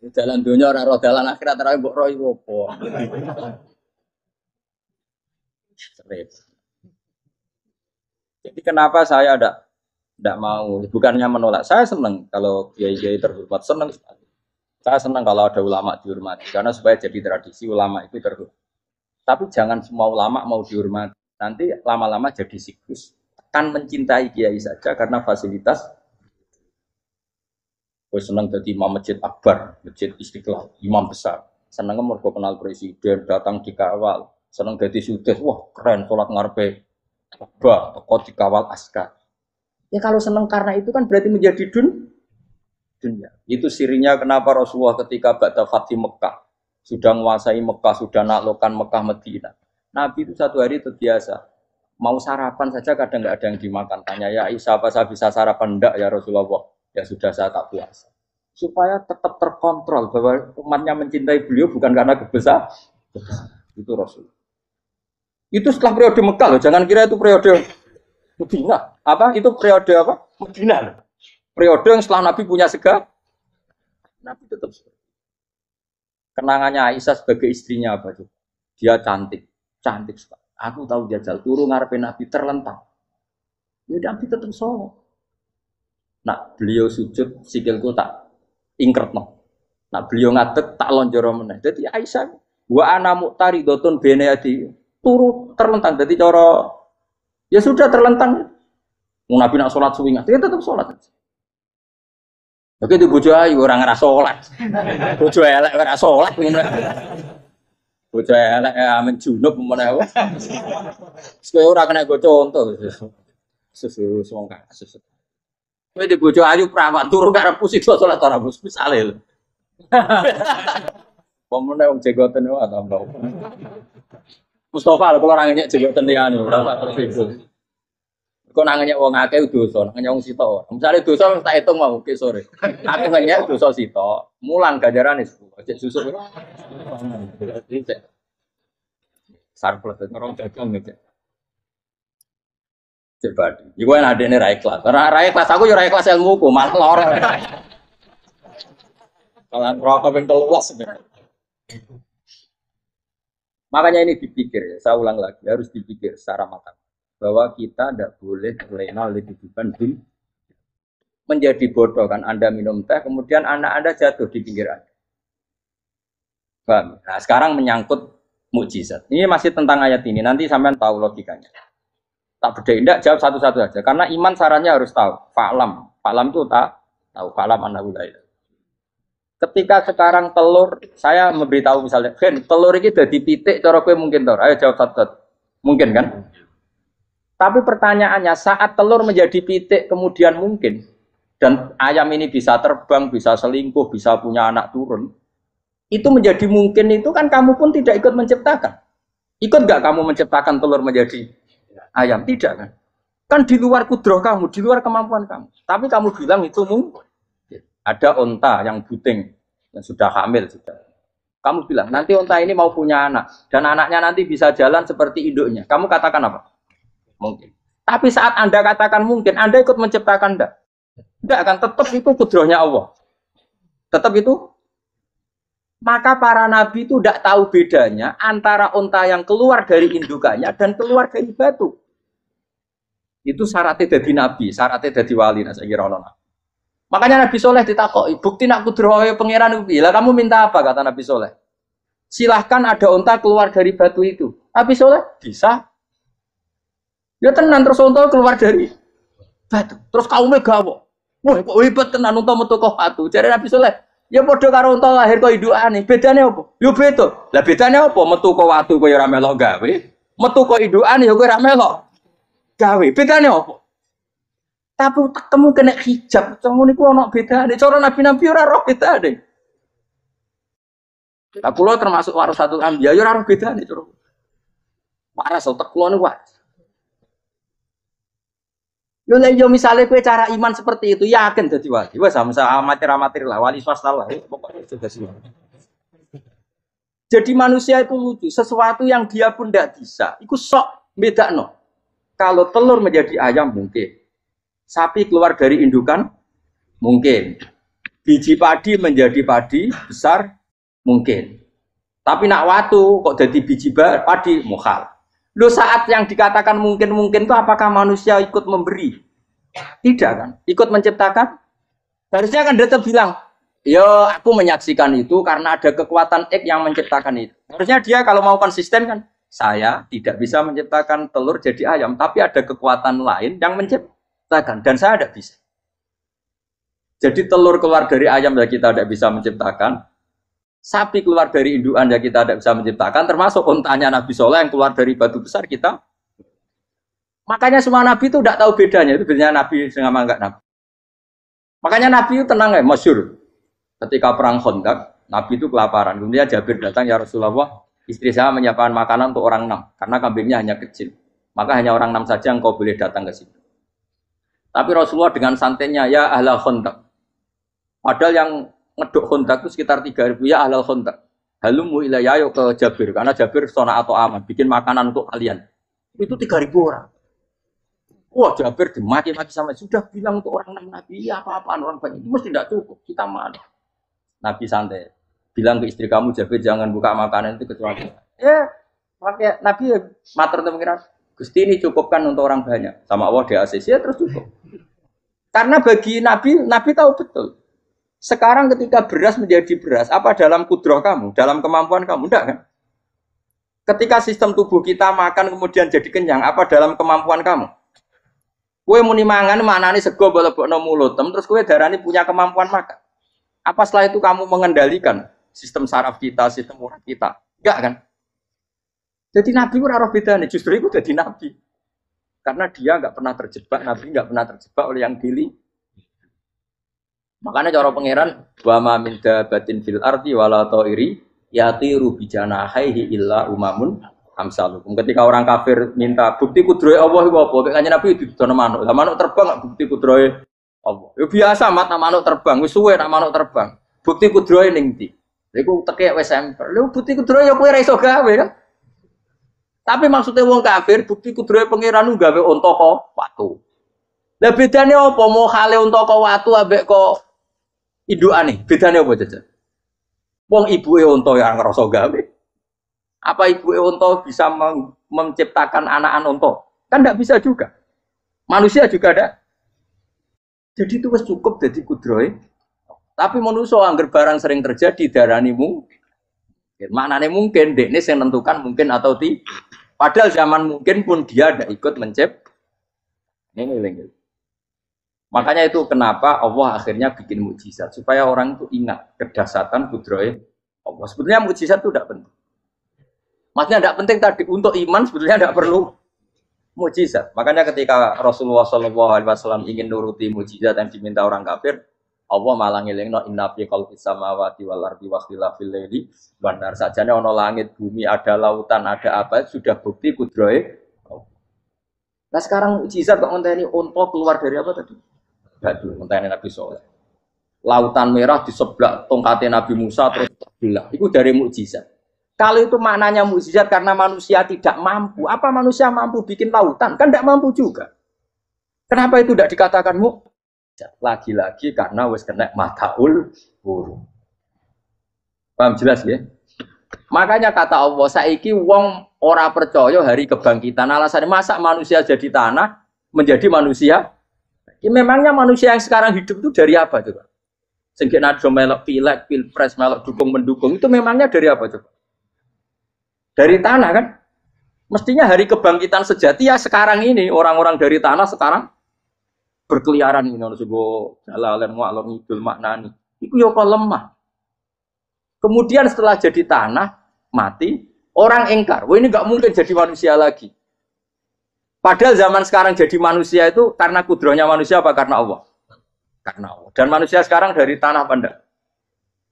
Jalan dunya ora roh, dalan akhirat ora mbok roh iku apa. Jadi kenapa saya tidak mau, bukannya menolak, saya senang kalau kiai-kiai terhormat, senang sekali. Saya senang kalau ada ulama dihormati, karena supaya jadi tradisi ulama itu terhormat. Tapi jangan semua ulama mau dihormati, nanti lama-lama jadi siklus. Kan mencintai kiai saja karena fasilitas. Gue senang jadi imam masjid akbar, masjid istiqlal, imam besar. Senang mergo kenal presiden, datang dikawal. Senang jadi sudes, wah keren, sholat ngarepe. Bah, toko dikawal askar. Ya kalau senang karena itu kan berarti menjadi dunia. Itu sirinya kenapa Rasulullah ketika ba'da Fathi Mekah sudah menguasai Mekah, sudah naklukkan Mekah Madinah. Nabi itu satu hari terbiasa. Mau sarapan saja kadang nggak ada yang dimakan. Tanya ya Aisyah apa saya bisa sarapan? Enggak ya Rasulullah. Ya sudah saya tak puasa. Supaya tetap terkontrol bahwa umatnya mencintai beliau bukan karena kebesaran. Itu Rasul. Itu setelah periode Mekah loh, jangan kira itu periode Madinah. Apa? Itu periode apa? Madinah. Periode yang setelah Nabi punya segala, Nabi tetap kenangannya Aisyah sebagai istrinya apa tuh? Dia cantik, cantik sekali. Aku tahu dia jal turu ngarepe Nabi terlentang. Ya Nabi tetap sholat. Nah beliau sujud sikilku tak ingkretno. Nah beliau ngadeg tak lonjoro meneh. Jadi Aisyah wa ana muqtaridotun benayati turu terlentang. Jadi cara ya sudah terlentang. Nabi nak sholat suwi dia tetap sholat. Oke di bojo ayu orang ngerasa sholat. Bojo elek ora sholat ngono. Bojo elek amen junub meneh. Kowe ora kena go contoh. Susu wong kasus. Kowe di bojo ayu prawan turu karo pusi sholat ora bus misale lho. Pomone wong jegoten wae tambah. Mustafa lho kok ora ngenyek jegoten liyane ora terus. Kok nangenya wong akeh dosa, nangenya wong sitok. Misale dosa wis tak hitung mau ke sore. Aku ngenyek dosa sitok, mulang ganjarane 10. Cek susuk. Sarplet ngerong dagang cek. Cek badi. Iku enak adene ra ikhlas. Ra ikhlas aku yo ra ikhlas ilmuku, malah lorek. Kalau rokok ben teluas. Makanya ini dipikir ya, saya ulang lagi, harus dipikir secara matang. Bahwa kita tidak boleh terlena oleh kehidupan dunia. Menjadi bodoh kan Anda minum teh, kemudian anak Anda jatuh di pinggir Anda. Paham? Nah sekarang menyangkut mukjizat. Ini masih tentang ayat ini, nanti sampean tahu logikanya. Tak bedain, tidak jawab satu-satu aja. Karena iman sarannya harus tahu. Fa'lam itu tak tahu. Fa'lam annahu la ilaha. Ketika sekarang telur, saya memberitahu misalnya, Gen, telur ini udah dipitik, cara kowe mungkin tor. Ayo jawab satu-satu. Mungkin kan? Tapi pertanyaannya, saat telur menjadi pitik kemudian mungkin, dan ayam ini bisa terbang, bisa selingkuh, bisa punya anak turun, itu menjadi mungkin itu kan kamu pun tidak ikut menciptakan. Ikut nggak kamu menciptakan telur menjadi ayam? Tidak kan? Kan di luar kudroh kamu, di luar kemampuan kamu. Tapi kamu bilang itu mungkin. Ada onta yang buting, yang sudah hamil sudah. Kamu bilang nanti unta ini mau punya anak dan anaknya nanti bisa jalan seperti induknya. Kamu katakan apa? Mungkin. Tapi saat Anda katakan mungkin, Anda ikut menciptakan enggak? Enggak akan tetap itu kudrohnya Allah. Tetap itu. Maka para nabi itu tidak tahu bedanya antara unta yang keluar dari indukannya dan keluar dari batu. Itu syaratnya jadi nabi, syaratnya jadi wali. Nah, saya kira ono. Makanya Nabi Soleh ditakoki, bukti nak kudrohe pangeran itu. Lah kamu minta apa kata Nabi Soleh? Silahkan ada unta keluar dari batu itu. Nabi Soleh bisa. Ya tenan terus unta keluar dari batu. Terus kaumnya gawo. Wah kok hebat tenan unta metu kok batu. Jare Nabi Soleh, ya padha karo unta lahir kok indukane. Bedane apa? Ya beda. Lah bedane apa? Metu kok watu kok ya ora melok gawe. Metu kok indukane ya kok ora melok gawe. Bedane apa? Tapi kamu kena hijab, kamu niku ana bedane. Cara nabi-nabi ora roh bedane. Lah kula termasuk warasatul anbiya ya ora roh bedane cara. Waras otak kula niku waras. Lho lek yo misale kowe cara iman seperti itu yakin dadi wali. Wes sama amatir-amatir lah, wali swasta lah. Pokoknya sudah sih. Jadi manusia itu lucu, sesuatu yang dia pun tidak bisa. Iku sok bedakno. Kalau telur menjadi ayam mungkin. Sapi keluar dari indukan mungkin. Biji padi menjadi padi besar mungkin. Tapi nak watu kok jadi biji padi mukhal. Lo saat yang dikatakan mungkin-mungkin itu apakah manusia ikut memberi? Tidak kan? Ikut menciptakan? Harusnya kan dia bilang, yo aku menyaksikan itu karena ada kekuatan X yang menciptakan itu. Harusnya dia kalau mau konsisten kan, saya tidak bisa menciptakan telur jadi ayam, tapi ada kekuatan lain yang menciptakan dan saya tidak bisa. Jadi telur keluar dari ayam ya kita tidak bisa menciptakan. Sapi keluar dari indukan ya kita tidak bisa menciptakan, termasuk untanya Nabi Soleh yang keluar dari batu besar kita. Makanya semua Nabi itu tidak tahu bedanya, itu bedanya Nabi sama enggak Nabi. Makanya Nabi itu tenang ya, masyhur. Ketika perang Khandaq, Nabi itu kelaparan. Kemudian Jabir datang, ya Rasulullah, istri saya menyiapkan makanan untuk orang 6, karena kambingnya hanya kecil. Maka hanya orang 6 saja yang kau boleh datang ke situ. Tapi Rasulullah dengan santainya, ya ahla Khandaq. Padahal yang ngeduk Khandaq itu sekitar 3.000, ya ahlal Khandaq. Halumu ilayya ke Jabir, karena Jabir sona atau aman, bikin makanan untuk kalian. Itu 3.000 orang. Wah Jabir dimaki-maki sama, sudah bilang untuk orang Nabi, ya apa-apaan orang banyak, itu mesti tidak cukup, kita mana. Nabi santai, bilang ke istri kamu Jabir jangan buka makanan itu kecuali. Ya, pakai Nabi ya, matur untuk mengira, Gusti ini cukupkan untuk orang banyak. Sama Allah di ACC ya terus cukup. Karena bagi Nabi, Nabi tahu betul. Sekarang ketika beras menjadi beras, apa dalam kudroh kamu, dalam kemampuan kamu? Enggak kan? Ketika sistem tubuh kita makan kemudian jadi kenyang, apa dalam kemampuan kamu? Kue muni mangan maknane sego bolebokno mulut, terus kue darani punya kemampuan makan. Apa setelah itu kamu mengendalikan sistem saraf kita, sistem urat kita? Enggak kan? Jadi Nabi ora roh bedane, justru itu jadi Nabi. Karena dia enggak pernah terjebak, Nabi enggak pernah terjebak oleh yang dili. Makanya cara pangeran wa ma min dabatin fil ardi wala ta'iri yatiru bijanahihi illa umamun amsalukum. Ketika orang kafir minta bukti kudrohe Allah iku apa? Kanjeng Nabi didono manuk. Lah manuk terbang bukti kudrohe Allah. Ya biasa mat manuk terbang, wis suwe nak manuk terbang. Bukti kudrohe ning ndi? Lha iku tekek wis semper. Lha bukti kudrohe ya kowe ora iso gawe kan. Tapi maksudnya wong kafir bukti kudrohe pangeran gawe unta kok watu. Lah bedane apa? Mau hale unta kok watu ambek kok indukane, bedane apa jajan? Wong ibuke unta ya ngrasa gawe. Apa ibuke unta bisa menciptakan anakan unta? Kan tidak bisa juga. Manusia juga ada. Jadi itu wis cukup dadi kudrohe. Tapi manusia angger barang sering terjadi darani mungkin. Maknane mungkin dekne sing nentukan mungkin atau tidak. Padahal zaman mungkin pun dia tidak ikut menciptakan. Ini. Makanya itu kenapa Allah akhirnya bikin mukjizat supaya orang itu ingat kedahsyatan kudrohe Allah. Sebetulnya mukjizat itu tidak penting. Maksudnya tidak penting tadi untuk iman sebetulnya tidak perlu mukjizat. Makanya ketika Rasulullah SAW ingin nuruti mukjizat yang diminta orang kafir, Allah malah ngelingno inna fi khalqis samawati wal ardi wa ikhtilafil laili wan nar. Sajane ana langit, bumi, ada lautan, ada apa sudah bukti kudrohe. Nah sekarang mukjizat kok ngenteni unta keluar dari apa tadi? Batu, ngenteni Nabi Soleh. lautan merah di sebelah tongkatnya Nabi Musa terus terbelah. Itu dari mukjizat. Kalau itu maknanya mukjizat karena manusia tidak mampu, apa manusia mampu bikin lautan? Kan tidak mampu juga. Kenapa itu tidak dikatakan mukjizat? Lagi-lagi karena wis kena mataul huruf. Paham jelas ya? Makanya kata Allah, saiki wong ora percaya hari kebangkitan. Alasannya masa manusia jadi tanah menjadi manusia? Ya, memangnya manusia yang sekarang hidup itu dari apa coba? Sehingga nado melok pilek, pilpres, melok dukung mendukung itu memangnya dari apa coba? Dari tanah kan? Mestinya hari kebangkitan sejati ya sekarang ini orang-orang dari tanah sekarang berkeliaran ini harus go jalalan ngalor ngidul maknani. Iku yo kok lemah. Kemudian setelah jadi tanah mati orang engkar. Wah ini nggak mungkin jadi manusia lagi. Padahal zaman sekarang jadi manusia itu karena kudrohnya manusia apa karena Allah? Karena Allah. Dan manusia sekarang dari tanah apa enggak?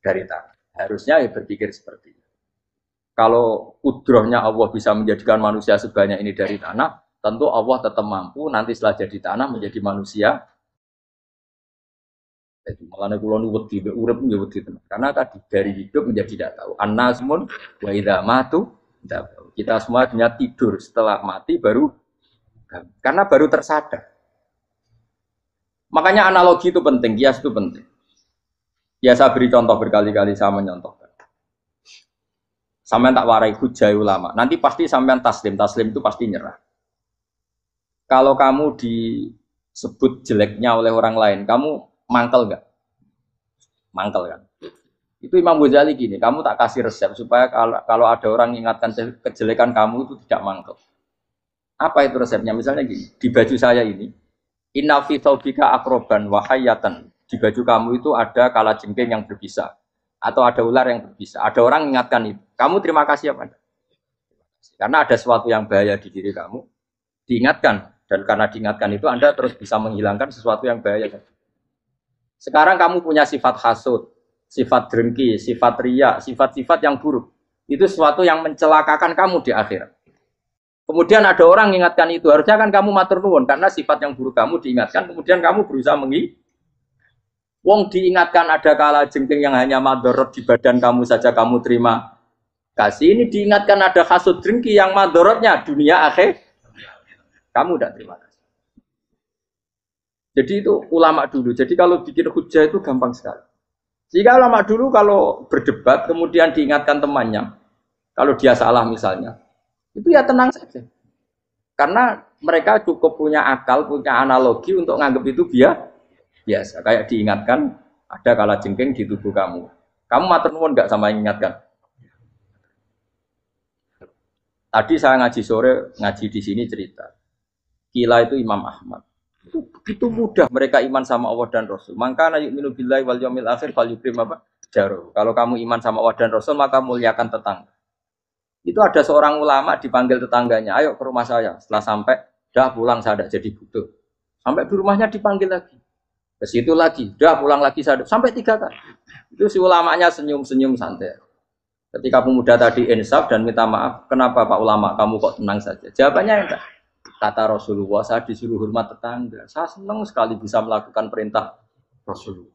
Dari tanah. Harusnya ya berpikir seperti itu. Kalau kudrohnya Allah bisa menjadikan manusia sebanyak ini dari tanah, tentu Allah tetap mampu nanti setelah jadi tanah menjadi manusia. Jadi malah kula nu wedi urip ya wedi tenan. Karena tadi dari hidup menjadi tidak tahu. Annasmun wa idza matu. Kita semua hanya tidur setelah mati baru karena baru tersadar. Makanya analogi itu penting, kias itu penting. Biasa beri contoh berkali-kali saya menyontohkan. Sampean tak warai hujai ulama. Nanti pasti sampean taslim itu pasti nyerah. Kalau kamu disebut jeleknya oleh orang lain, kamu mangkel enggak? Mangkel kan? Itu Imam Ghazali gini, kamu tak kasih resep supaya kalau ada orang mengingatkan kejelekan kamu itu tidak mangkel. Apa itu resepnya? Misalnya gini, di baju saya ini, inna fi thawbika akroban wa hayatan. Di baju kamu itu ada kalajengking yang berbisa. Atau ada ular yang berbisa. Ada orang mengingatkan itu. Kamu terima kasih apa? Karena ada sesuatu yang bahaya di diri kamu. Diingatkan. Dan karena diingatkan itu Anda terus bisa menghilangkan sesuatu yang bahaya. Sekarang kamu punya sifat hasud, sifat dengki, sifat riya, sifat-sifat yang buruk. Itu sesuatu yang mencelakakan kamu di akhirat. Kemudian ada orang mengingatkan itu. Harusnya kan kamu matur nuwun. Karena sifat yang buruk kamu diingatkan. Kemudian kamu berusaha Wong diingatkan ada kala jengking yang hanya madorot di badan kamu saja kamu terima kasih. Ini diingatkan ada hasud dengki yang madorotnya dunia akhir. Kamu tidak terima kasih. Jadi itu ulama dulu. Jadi kalau bikin hujah itu gampang sekali. Jika ulama dulu kalau berdebat kemudian diingatkan temannya, kalau dia salah misalnya, itu ya tenang saja. Karena mereka cukup punya akal, punya analogi untuk nganggap itu biasa, kayak diingatkan ada kalajengking di tubuh kamu. Kamu matur nuwun enggak sama yang ingatkan? Tadi saya ngaji sore, ngaji di sini cerita. Kila itu Imam Ahmad. Itu begitu mudah mereka iman sama Allah dan Rasul. Maka yu'minu billahi wal yaumil akhir falyukrim apa? Jaru. Kalau kamu iman sama Allah dan Rasul maka muliakan tetangga. Itu ada seorang ulama dipanggil tetangganya, ayo ke rumah saya. Setelah sampai, dah pulang saya tidak jadi butuh. Sampai di rumahnya dipanggil lagi. Ke situ lagi, dah pulang lagi sampai 3 kali. Itu si ulamanya senyum-senyum santai. Ketika pemuda tadi insaf dan minta maaf, kenapa Pak Ulama kamu kok tenang saja? Jawabannya enggak. Kata Rasulullah, saya disuruh hormat tetangga. Saya senang sekali bisa melakukan perintah Rasulullah.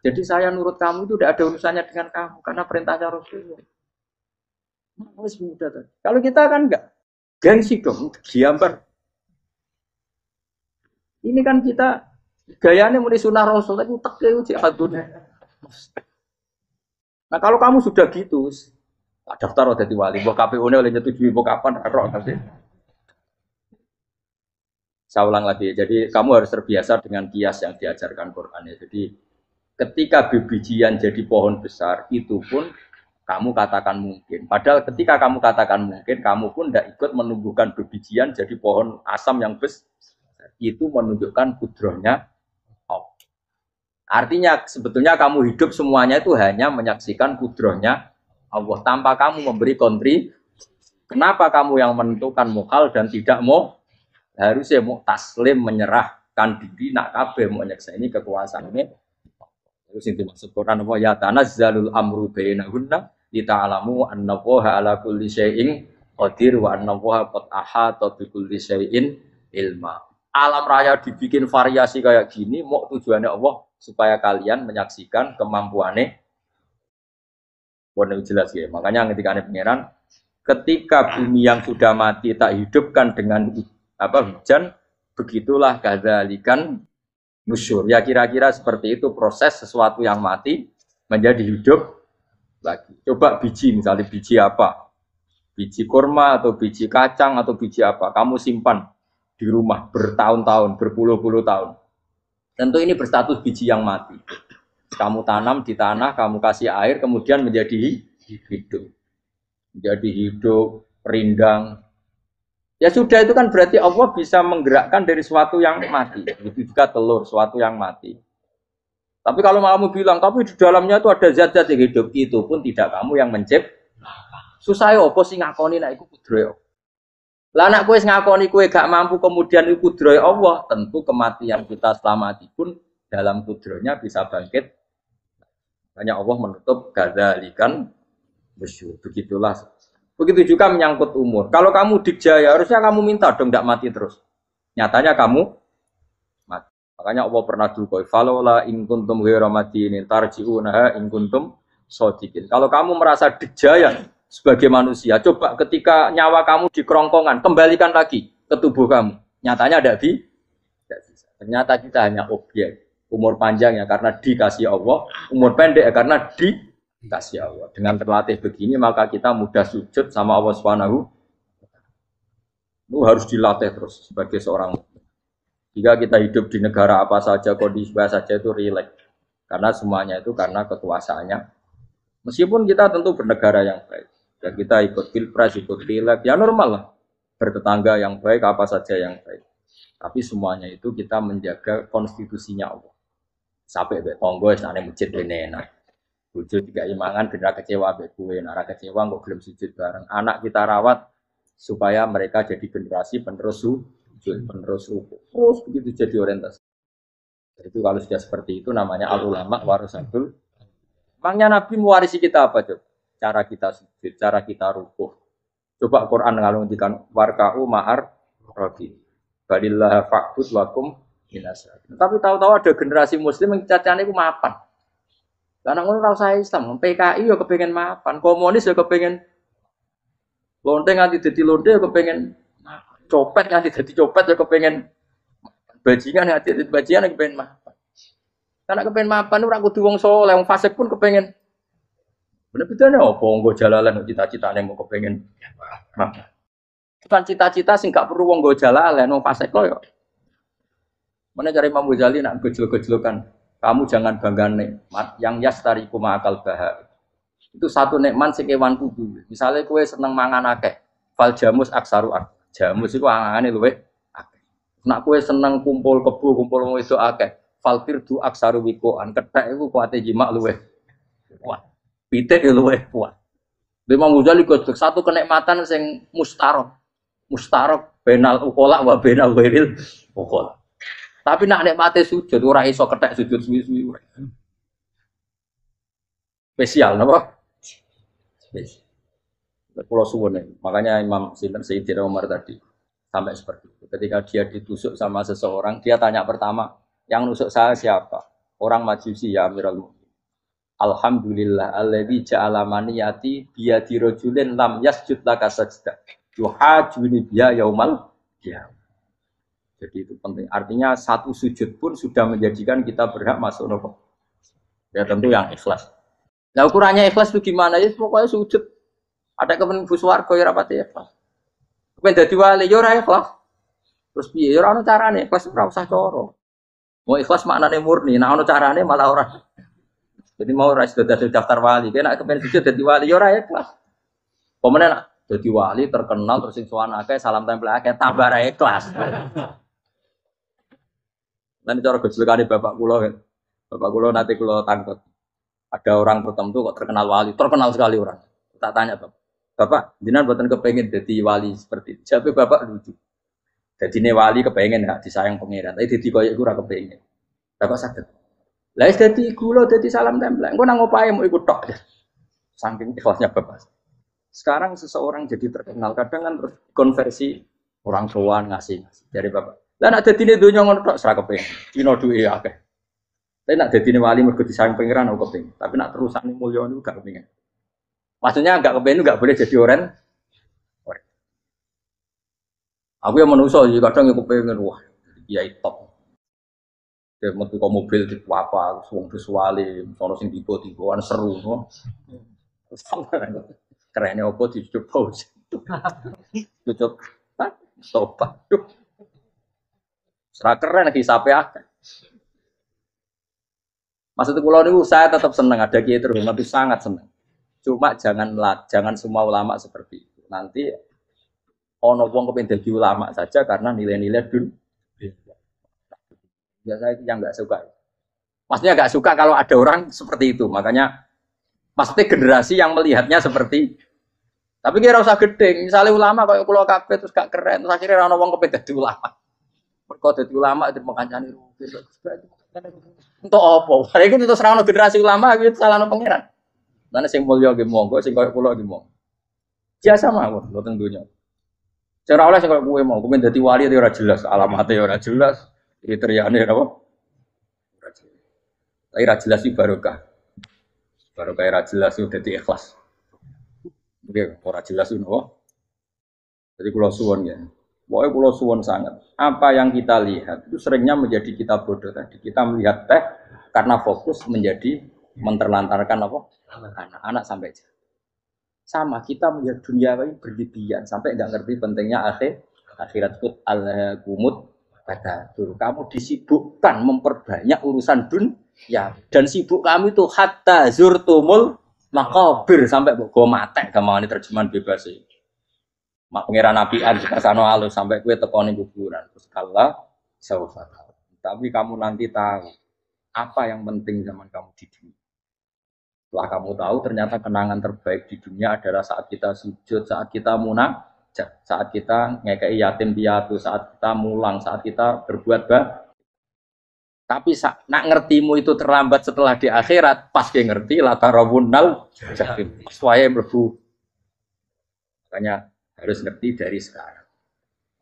Jadi saya nurut kamu itu tidak ada urusannya dengan kamu karena perintahnya Rasulullah. Mas muda tadi. Kalau kita kan enggak, gengsi dong, diambar. Ini kan kita gayanya mulai sunnah Rasul tapi tekeu jihadun. Nah kalau kamu sudah gitu, daftar udah wali, buat KPU-nya oleh nyetujui buat kapan, roh nanti. Saya ulang lagi, jadi kamu harus terbiasa dengan kias yang diajarkan Quran ya. Jadi ketika bibijian jadi pohon besar, itu pun kamu katakan mungkin. Padahal ketika kamu katakan mungkin, kamu pun tidak ikut menumbuhkan bibijian jadi pohon asam yang besar. Itu menunjukkan kudrohnya. Artinya sebetulnya kamu hidup semuanya itu hanya menyaksikan kudrohnya Allah tanpa kamu memberi kontri. Kenapa kamu yang menentukan mukhal dan tidak mau? Harusnya mau taslim menyerahkan diri nak kabeh mau nyakseni kekuasaan ini. Terus itu maksud Quran apa ya tanazzalul amru bainahunna lita'lamu anna Allaha ala kulli syai'in qadir wa anna Allaha qad ahata bi kulli syai'in ilma. Alam raya dibikin variasi kayak gini, mau tujuannya Allah supaya kalian menyaksikan kemampuannya. Boleh jelas ya. Makanya ketika ada pangeran, ketika bumi yang sudah mati tak hidupkan dengan hujan, begitulah kadzalikan nusyur. Ya kira-kira seperti itu proses sesuatu yang mati menjadi hidup lagi. Coba biji, misalnya biji apa? Biji kurma atau biji kacang atau biji apa? Kamu simpan di rumah bertahun-tahun, berpuluh-puluh tahun. Tentu ini berstatus biji yang mati. Kamu tanam di tanah, kamu kasih air, kemudian menjadi hidup. Menjadi hidup, rindang. Ya sudah, itu kan berarti Allah bisa menggerakkan dari sesuatu yang mati. Itu juga telur, sesuatu yang mati. Tapi kalau kamu bilang, tapi di dalamnya itu ada zat-zat yang hidup, itu pun tidak kamu yang menciptakan. Susah ya, apa sih ngakoni nak iku kudroy. Lah anak kowe ngakoni kowe gak mampu kemudian iku kudroy Allah, tentu kematian kita setelah mati pun dalam kudronya bisa bangkit. Hanya Allah menutup gadzalikan nusyur. Begitulah. Begitu juga menyangkut umur. Kalau kamu dijaya, harusnya kamu minta dong tidak mati terus. Nyatanya kamu mati. Makanya Allah pernah dukoi. Falola in kuntum ghairu madinin tarji'unaha in kuntum shodiqin. Kalau kamu merasa dijaya sebagai manusia, coba ketika nyawa kamu di kerongkongan, kembalikan lagi ke tubuh kamu. Nyatanya tidak bisa. Ternyata kita hanya objek. Umur panjang ya karena dikasih Allah, umur pendek ya karena dikasih Allah. Dengan terlatih begini maka kita mudah sujud sama Allah Subhanahu. Itu harus dilatih terus sebagai seorang. Jika kita hidup di negara apa saja, kondisi apa saja itu rileks. Karena semuanya itu karena kekuasaannya. Meskipun kita tentu bernegara yang baik. Dan kita ikut pilpres, ikut pileg, ya normal lah. Bertetangga yang baik, apa saja yang baik. Tapi semuanya itu kita menjaga konstitusinya Allah. Sampai be tonggo isane masjid rene enak. Bojo tiga imangan benar kecewa be kue, nara kecewa kok belum sujud bareng. Anak kita rawat supaya mereka jadi generasi penerus sujud, penerus ruku. Terus begitu jadi orientasi. Itu kalau sudah seperti itu namanya al ulama warasatul. Emangnya Nabi mewarisi kita apa coba? Cara kita sujud, cara kita ruku. Coba Quran ngalungkan warka'u mahar rodi. Balillah fa'bud wakum binasa. Tapi tahu-tahu ada generasi muslim yang cacane iku mapan. Karena ngono ora usah Islam, PKI yo kepengen mapan, komunis yo kepengen lonte nganti dadi lonte yo kepengen copet nganti dadi copet yo kepengen bajingan nganti dadi bajingan yo kepengen mapan. Karena kepengen mapan ora kudu wong saleh, wong fasik pun kepengen. Bener bedane apa nggo jalalan cita-citane mau kepengen mapan. Bukan cita-cita sing gak perlu wong nggo jalalan, wong fasik kok yo. Mana cari Imam Ghazali nak gejol-gejolokan. Kamu jangan bangga nikmat yang yastariku ma'akal bahar. Itu satu nikmat sing kewan kudu. Misalnya kowe seneng mangan akeh, fal jamus aksaru ak. Jamus iku angane luwih akeh. Nak kowe seneng kumpul kebo, kumpul wong wedok akeh, fal firdu aksaru wikoan. Kethek iku kuwate jimak luwih kuat. Pitik luwih kuat. Imam Ghazali kok satu kenikmatan sing mustarok. Mustarok benal ukola wa benal wiril ukola. Tapi nak nikmate sujud ora iso kethek sujud suwi-suwi ora. Spesial napa? Spesial. Pulau suwun. Makanya Imam Sayyidina Umar tadi sampai seperti itu. Ketika dia ditusuk sama seseorang, dia tanya pertama, yang nusuk saya siapa? Orang Majusi ya Amirul Mukminin. Alhamdulillah alladzi ja'ala maniyati biyadi rajulin lam yasjud laka sajdah. Yuhajuni biya yaumal qiyamah. Jadi itu penting. Artinya satu sujud pun sudah menjadikan kita berhak masuk neraka. Ya tentu yang ikhlas. Nah ukurannya ikhlas itu gimana? Ya pokoknya sujud. Ada kepen buswarga ya rapati ikhlas. Kepen dadi wali ya ora ikhlas. Terus piye? Ya ora ono carane. Ikhlas ora usah cara. Mau ikhlas maknane murni. Nah ono carane malah ora. Jadi mau ora sudah daftar wali. Kena kepen sujud dadi wali ya ora ikhlas. Pemene nak dadi wali terkenal terus sing sowan akeh salam tempel akeh tambah ra ikhlas. Nanti cara gejolakane bapak kula kan. Bapak kula nanti kula tangkep. Ada orang tertentu kok terkenal wali, terkenal sekali orang. Tak tanya bapak, jenengan mboten kepengin dadi wali seperti itu. Jawabe bapak lucu. Dadine wali kepengin hak disayang pangeran, tapi dadi koyo iku ora kepengin. Bapak saged. Lah wis dadi kula dadi salam tempel. Engko nang opahe mau ikut tok. Saking ikhlasnya bapak. Sekarang seseorang jadi terkenal, kadang kan terus konversi orang sowan ngasih dari bapak. Lah nek dadine donya ngono tok ora kepengin. Dina duwe akeh. Tapi nek dadine wali mergo disayang pangeran aku kepengin. Tapi nek terusane mulya niku gak kepengin. Maksudnya gak kepengin gak boleh jadi oren. Aku yang manusa iki kadang aku kepengin wah kiai top. Dia metu ke mobil di apa, wong visuale, sono sing tiba-tibaan seru, no. Terus kerennya apa dicucuk pause, cucuk, tobat, serah keren lagi sampai akeh. Maksudnya kalau ini saya tetap senang ada kiai terhormat itu sangat senang. Cuma jangan semua ulama seperti itu. Nanti ono wong kepen dadi ulama saja karena nilai-nilai dun. Ya saya yang nggak suka. Maksudnya nggak suka kalau ada orang seperti itu. Makanya maksudnya generasi yang melihatnya seperti. Tapi kira usah gede. Misalnya ulama kayak pulau kafe terus gak keren. Terus akhirnya orang wong kepen dadi ulama. Mergo dadi ulama itu makancani rugi. Untuk apa? Hari itu terus rano generasi ulama gitu salah no pangeran. Mana sing mulya ge monggo, sing koyo kula ge monggo. Biasa mawon, mboten dunya. Cara oleh sing koyo kowe mau, kowe dadi wali ora jelas, alamate ora jelas, kriteriane apa? Ora jelas. Tapi ora jelas iki barokah. Barokah ora jelas itu dadi ikhlas. Oke, ora jelas itu napa? Jadi kula suwon ya. Pokoknya kula suwon sangat. Apa yang kita lihat itu seringnya menjadi kita bodoh tadi. Kita melihat teh karena fokus menjadi menterlantarkan apa? Anak-anak sampai jauh. Sama kita melihat dunia ini berlebihan sampai nggak ngerti pentingnya akhirat itu al-kumut badatur. Kamu disibukkan memperbanyak urusan dunia dan sibuk kamu itu hatta zurtumul makabir sampai go mate gampang ini terjemahan bebas sih. Mak pengiran nabian kita sano alus sampai kue tekoni kuburan terus kala saufa. Tapi kamu nanti tahu apa yang penting zaman kamu di dunia. Setelah kamu tahu ternyata kenangan terbaik di dunia adalah saat kita sujud, saat kita munajat, saat kita ngekei yatim piatu, saat kita mulang, saat kita berbuat baik. Tapi nak ngertimu itu terlambat setelah di akhirat, pas dia ngerti latarawunnal jahim. Suaya berbu. Makanya harus ngerti dari sekarang.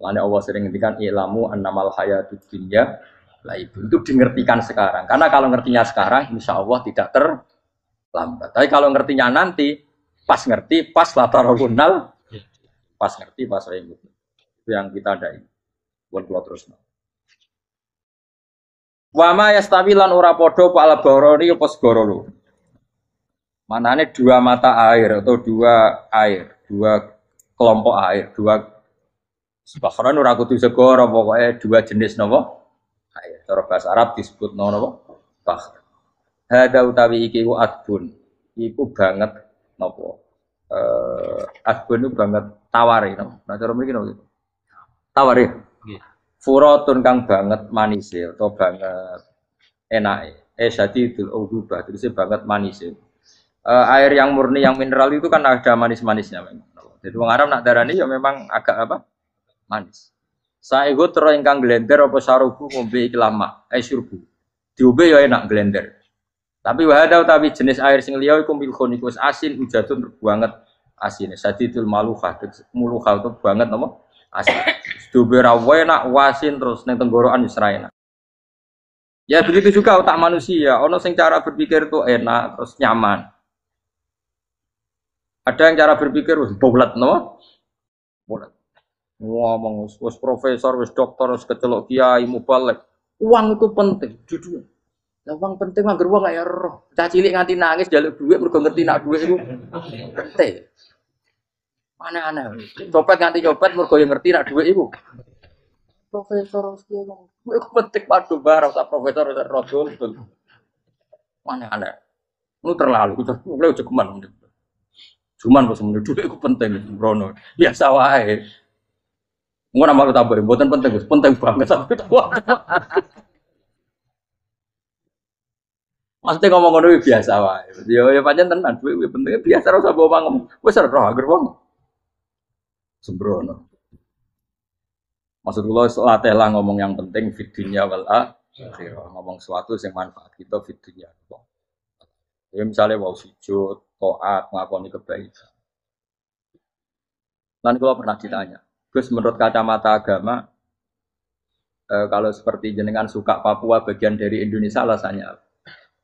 Lalu Allah sering ngertikan ilamu annamal hayatud dunya laibun. Itu dingertikan sekarang. Karena kalau ngertinya sekarang, insya Allah tidak terlambat. Tapi kalau ngertinya nanti, pas ngerti, pas latarawunnal, pas ngerti, pas ribut. Itu yang kita ada ini. Buat keluar terus. Wama yastawilan ora podo pala borori apa segororo. Manane dua mata air atau dua air, dua kelompok air, dua sebakaran ora kudu segoro, pokoknya dua jenis napa? Air. Cara bahasa Arab disebut napa? Bahr. Hada utawi iki ku adbun. Iku banget napa? Adbun itu banget tawari napa? Nah cara mriki napa? Tawari. Nggih. Furatun kang banget manis atau banget enake. Syadidul ubah, terus banget manis. Air yang murni yang mineral itu kan ada manis-manisnya memang. Jadi wong Arab nak darani ya memang agak apa? Manis. Saeho tero ingkang glender apa sarubu ngombe iki lama, syurbu. Diombe ya enak glender. Tapi wahada utawi jenis air sing liya iku milkhonikus asin ujatun banget asine. Sadidul maluhah, muluhah itu banget apa? Asin. Diombe ra enak wasin terus ning tenggorokan wis ra enak. Ya begitu juga otak manusia, ono sing cara berpikir itu enak terus nyaman. Ada yang cara berpikir wis bulat no? Bulat. Ngomong wis profesor, wis dokter, wis kecelok kiai mubalek. Uang itu penting di dunia. Lah uang penting mangger wong kaya roh. Cah cilik nganti nangis njaluk dhuwit mergo ngerti nak dhuwit iku penting. Aneh-aneh. Copet nganti copet mergo ngerti nak dhuwit iku. Profesor kiai ngomong, iku penting padu barang sak profesor sak rodol. Aneh-aneh. Lu terlalu, lu cekeman. Cuman bos menurut dulu itu penting, Brono. Biasa wae. Mau nama lu tambahin, buatan penting, penting banget sampai tua. Maksudnya ngomong ngono biasa wae. Ya pancen tenan, duit penting biasa ora usah bawa ngomong. Wis roh agar wong. Sembrono. Maksud kula latih lah ngomong yang penting fid dunya wal akhirah. Ngomong sesuatu yang manfaat kita fid dunya. Ya misalnya mau sujud, taat, ngakoni kebaikan. Dan kalau pernah ditanya, Gus menurut kacamata agama, kalau seperti jenengan suka Papua bagian dari Indonesia alasannya apa?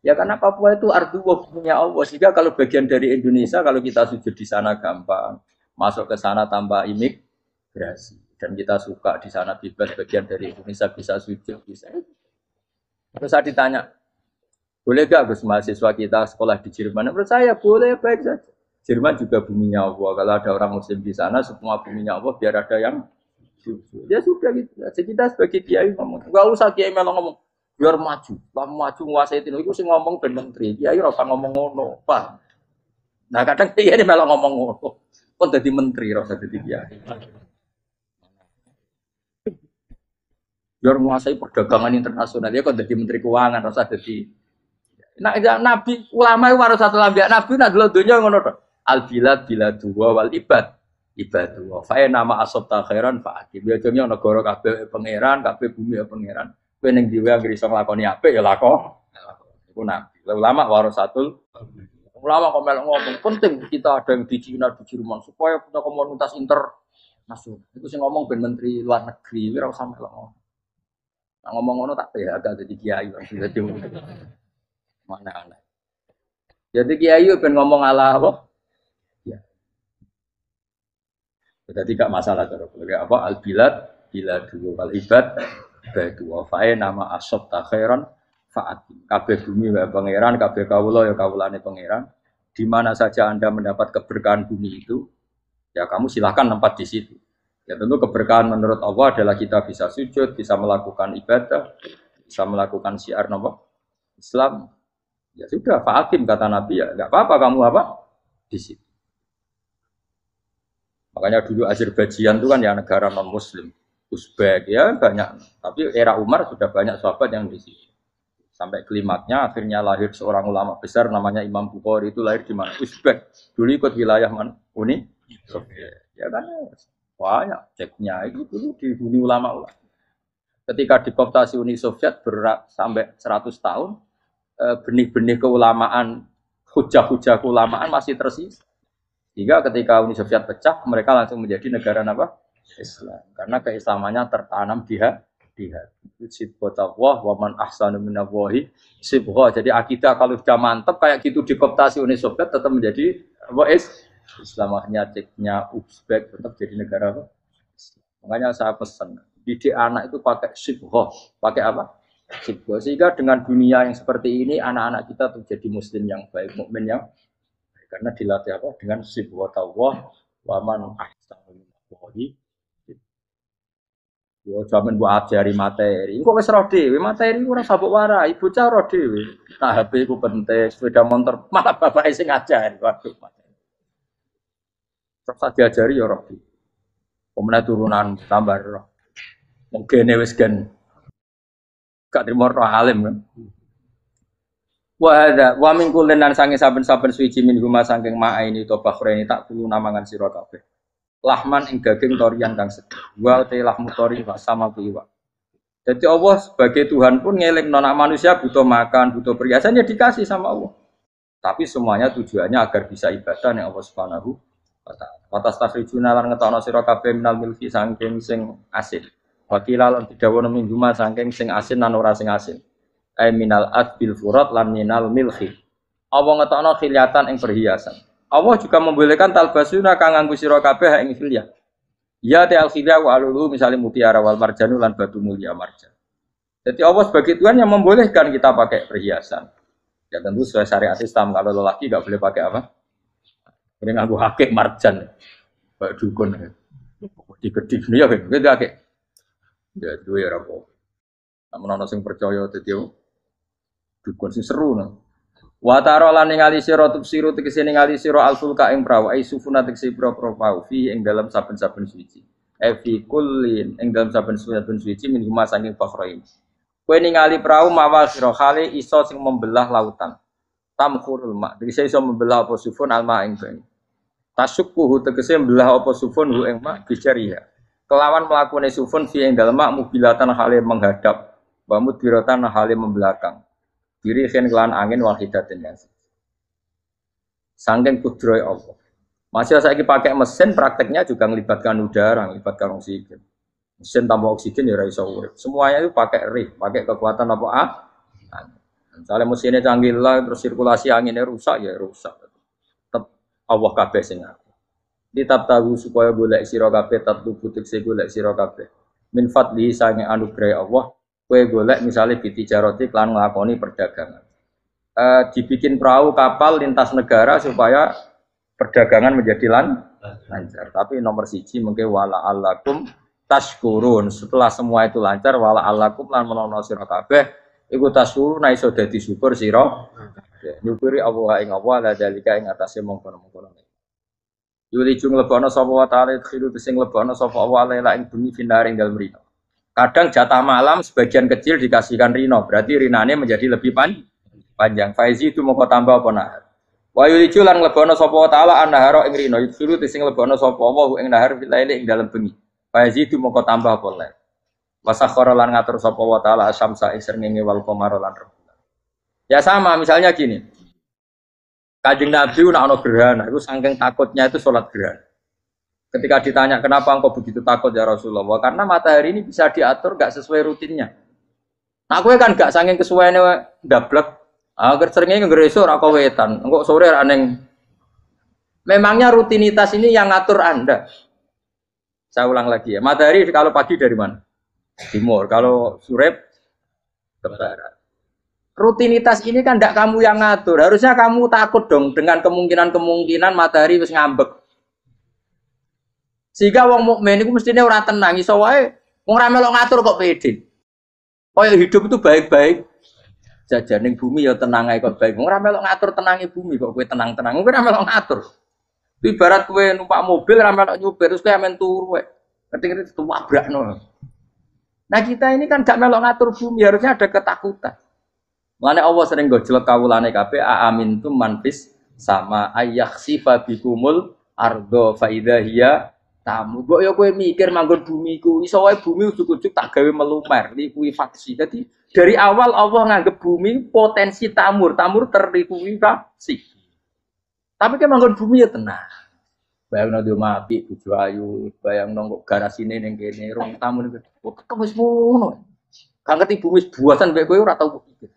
Ya karena Papua itu arduwa punya Allah. Sehingga kalau bagian dari Indonesia, kalau kita sujud di sana gampang. Masuk ke sana tanpa imigrasi. Dan kita suka di sana bebas bagian dari Indonesia bisa sujud. Bisa. Terus saya ditanya, boleh gak Gus mahasiswa kita sekolah di Jerman? Menurut saya boleh, baik saja. Jerman juga buminya Allah. Kalau ada orang muslim di sana, semua buminya Allah biar ada yang sujud. Ya sudah gitu. Jadi kita sebagai kiai ngomong. Gak usah kiai malah ngomong. Biar maju, lah maju nguasai itu sih ngomong ben menteri. Kiai ora usah ngomong ngono, Pak. Nah kadang kiai ini malah ngomong ngono. Kok dadi menteri ora usah dadi kiai. Biar menguasai perdagangan internasional ya kok dadi menteri keuangan ora usah dadi. Nah, nabi ulama itu harus satu lambiak nabi nak dulu dunia ngono to. Al bilad biladu wal ibad ibadu. Fa nama asabta khairan fa akib. Ya jenenge negara kabeh pangeran, kabeh bumi pangeran. Kowe ning dhewe anggere iso nglakoni apik ya lakon. Iku nabi. Ulama warasatul ulama kok melok ngomong penting kita ada yang di Cina di Jerman supaya punya komunitas internasional. Itu sing ngomong ben menteri luar negeri ora usah melok ngomong. Nah, ngomong ngono tak ya agak dadi kiai langsung dadi mana aneh. Jadi kiai ben ngomong ala apa? Ya. Jadi gak masalah cara apa al bilad biladu wal ibad batu wafae nama asob takhiran faat kabeh bumi wae pangeran kabeh kawula ya kawulane pangeran di mana saja Anda mendapat keberkahan bumi itu ya kamu silahkan tempat di situ ya tentu keberkahan menurut Allah adalah kita bisa sujud bisa melakukan ibadah bisa melakukan syiar nama Islam ya sudah faatim kata Nabi ya enggak apa-apa kamu apa di situ makanya dulu Azerbaijan itu kan ya negara non muslim Uzbek ya banyak, tapi era Umar sudah banyak sahabat yang di sini. Sampai klimaknya akhirnya lahir seorang ulama besar namanya Imam Bukhari itu lahir di mana? Uzbek. Dulu ikut wilayah mana? Uni Soviet. Ya kan banyak ceknya itu dulu di Uni ulama-ulama. Ketika dikooptasi Uni Soviet berat sampai 100 tahun, benih-benih keulamaan, hujah-hujah keulamaan masih tersisa. Hingga ketika Uni Soviet pecah, mereka langsung menjadi negara apa? Islam karena keislamannya tertanam di hati. Sibghatullah wa man ahsanu minallahi sibghah. Jadi akidah kalau sudah mantap kayak gitu dikooptasi Uni Soviet tetap menjadi apa Islam akhirnya ceknya Uzbek tetap jadi negara apa? Makanya saya pesan didik anak itu pakai sibghah. Pakai apa? Sibghah. Sehingga dengan dunia yang seperti ini anak-anak kita menjadi muslim yang baik, mukmin yang baik. Karena dilatih apa? Dengan sibghatullah wa man ahsanu minallahi yo jaman buat ajari materi. Kok wis ro dhewe materi ora sabuk warai, bocah ro dhewe. Nah, HP ku penting, sepeda motor malah bapake sing ngajari. Waduh. Terus diajari ya ro. Pemenang turunan tambah ro. Mungkin wis gen gak trimo ro alim kan. Wa min kullin lan sange saben-saben suci min huma saking ma'aini to bakhreni tak kulo namangan sira kabeh. Lahman ing daging torian kang sedih. Wa te lahmu tori wa sama biwa. Jadi Allah sebagai Tuhan pun ngeling nona manusia butuh makan, butuh perhiasan ya dikasih sama Allah. Tapi semuanya tujuannya agar bisa ibadah yang Allah Subhanahu wa taala. Watas takhrijuna lan ngetokno sira kabeh minal milki saking sing asin. Wakila lan didhawuhna mingguma saking sing asin lan ora sing asin. Ai minal adbil furat lan minal milki. Allah ngetokno khiliatan ing perhiasan. Allah juga membolehkan talbasuna kang nganggo sira kabeh ing khilyah. Ya ta al-khilyah wa alulu misalnya mutiara wal marjanu lan batu mulia marjan. Jadi Allah sebagai Tuhan yang membolehkan kita pakai perhiasan. Ya tentu sesuai syariat Islam kalau lelaki enggak boleh pakai apa? Ini nganggo hakik marjan. Kayak dukun. Digedhi ya kan. Gitu hakik. Ya duwe ora apa. Namun ana sing percaya dadi dukun sing seru nah. Wa taro lan ningali sira tubsiru tegese ningali sira alfulka ing prawa ai sufuna tegese pro-pro fi ing dalam saben-saben suci. Fi kullin ing dalam saben-saben suci min huma saking fakhrain. Kowe ningali prau mawa sira khali iso sing membelah lautan. Tamkhurul ma. Tegese iso membelah apa sufun alma ing banyu. Tasukkuhu tegese membelah apa sufun hu ing ma bijariha. Kelawan mlakune sufun fi ing dalem mak mubilatan hale menghadap wa mudbiratan hale membelakang. Diri khen kelan angin wahidatin ya. Sangking kudroy Allah. Masih saiki pakai mesin prakteknya juga melibatkan udara, melibatkan oksigen. Mesin tambah oksigen ya ora iso urip. Semuanya itu pakai rig, pakai kekuatan apa misalnya mesinnya canggih lah, terus sirkulasi anginnya rusak ya rusak. Tetap Allah kabeh sing ngatur. Ditab tahu supaya golek sira kabeh tatlu butik se golek sira kabeh. Min fadli sange anugerah Allah, kowe golek misalnya bitijaroti lan nglakoni perdagangan. Dibikin perahu kapal lintas negara supaya perdagangan menjadi lancar. Tapi nomor siji mungkin wala alakum tashkurun. Setelah semua itu lancar wala alakum lan menawa sira kabeh iku tashkurun iso dadi syukur sira. Nyukuri Allah ing Allah la dalika ing atase mongkon-mongkon. Yuli jung lebana sapa wa ta'ala khilu sing lebana sapa Allah la ing bumi finare ing dalem rino. Kadang jatah malam sebagian kecil dikasihkan rino, berarti rinane menjadi lebih panjang. Faizi itu mongko tambah apa nahar. Wa yulicu lan lebono sapa taala annahara ing rino yusuru sing lebono sapa wa ing nahar filaile ing dalem bengi. Faizi itu mongko tambah apa le. Wasakhara lan ngatur sapa wa taala asyamsa ing srengenge wal qamara lan rembulan. Ya sama misalnya gini. Kanjeng Nabi nek ana gerhana iku saking takutnya itu salat gerhana. Ketika ditanya kenapa engkau begitu takut ya Rasulullah? Karena matahari ini bisa diatur gak sesuai rutinnya. Nah, aku kan gak saking kesuwaane ndablek. Agar seringnya ngeresur aku wetan, engkau sore aneh. Memangnya rutinitas ini yang ngatur Anda. Saya ulang lagi ya. Matahari kalau pagi dari mana? Timur. Kalau sore ke barat. Rutinitas ini kan tidak kamu yang ngatur. Harusnya kamu takut dong dengan kemungkinan matahari wis ngambek. Sehingga wong mukmin itu mestinya ora tenang. Iso wae wong ra melok ngatur kok pede. Kaya hidup itu baik-baik. Jajaning bumi ya tenang ae kok baik. Wong ora melok ngatur tenange bumi kok kowe tenang-tenang. Kowe ora melok ngatur. Ibarat kowe numpak mobil ora melok nyupir terus kowe amen turu wae. Ketika tabrakno. Nah kita ini kan gak melok ngatur bumi, harusnya ada ketakutan. Mulane Allah sering gojlok kawulane kabeh aamintum manfis sama ayakhsifa bikumul ardo fa idza hiya tamu. Kok ya kowe mikir manggon bumi ku iso wae bumi ujug-ujug tak gawe melumer likuifaksi. Jadi dari awal Allah nganggep bumi potensi tamur terlikuifaksi. Tapi kan manggon bumi ya tenang. Bayangno di omah apik bojo ayu, bayangno kok garasine ning kene rong tamu niku. Kok wis ngono. Gak ngerti bumi wis buatan mek kowe ora tau pikir.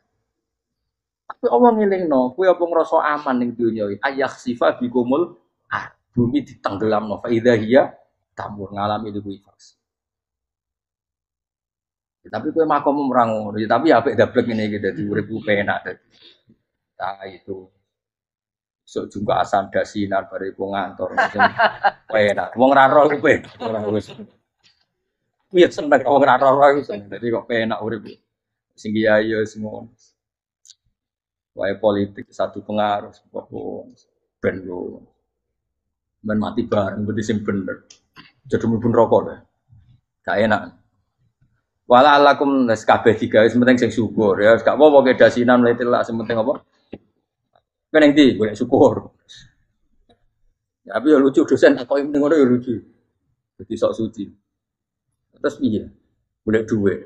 Tapi Allah ngelingno, kowe apa ngrasa aman ning donya iki? Ayakhsifa bikumul bumi ditenggelamno fa idza hiya tamur ngalami likuifaksi. Tapi kowe makom ora ngono, tapi apik dablek ngene iki dadi urip ku penak dadi. Nah itu. Sok jumpa asanda sinar bariku ngantor. Penak. Wong ra ro ku penak ora wis. Kuwi seneng wong ra ro iku seneng. Dadi kok penak urip. Sing kiai semua. Wae politik satu pengaruh pokok ben yo. Men mati bareng berarti sing bener. Jadi mlebu neraka deh. Gak enak. Wala alakum nas kabeh digawe penting sing syukur ya. Gak apa-apa kedasinan mletilak penting apa? Peneng ndi golek syukur. Ya tapi ya lucu dosen takoki ning ngono ya lucu. Dadi sok suci. Terus piye? Golek dhuwit.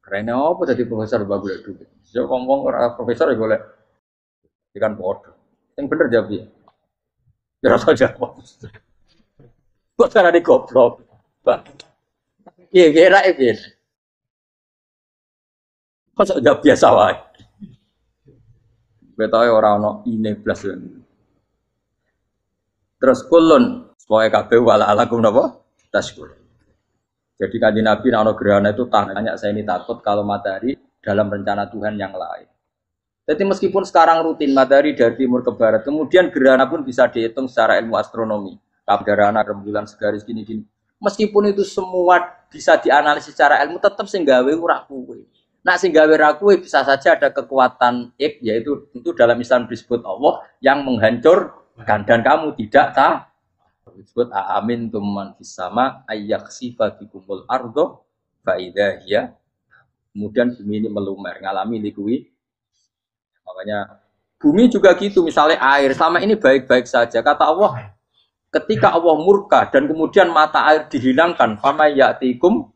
Karena apa dadi profesor mbak golek dhuwit? Yo ngomong ora profesor ya golek ikan padha. Sing bener jawab piye? Ya rasa jawab. Kok carane goblok. Iya, kira piye? Kok jawab biasa wae. Betawe ora ana ine blas. Terus kulun supaya kabeh wala alakum napa? Taskur. Jadi kanjeng Nabi ana gerhana itu tanya saya ini takut kalau matahari dalam rencana Tuhan yang lain. Jadi meskipun sekarang rutin matahari dari timur ke barat, kemudian gerhana pun bisa dihitung secara ilmu astronomi. Gerhana rembulan segaris gini-gini. Meskipun itu semua bisa dianalisis secara ilmu, tetap sing gawe ora kuwe. Nah, sing gawe ra kuwe bisa saja ada kekuatan yaitu tentu dalam Islam disebut Allah yang menghancurkan dan kamu tidak tahu. Disebut amin tumman fis sama ayyaksifa bikumul ardo fa idza hiya. Kemudian bumi ini melumer, ngalami likui. Makanya bumi juga gitu, misalnya air selama ini baik-baik saja. Kata Allah, ketika Allah murka dan kemudian mata air dihilangkan, fama ya'tikum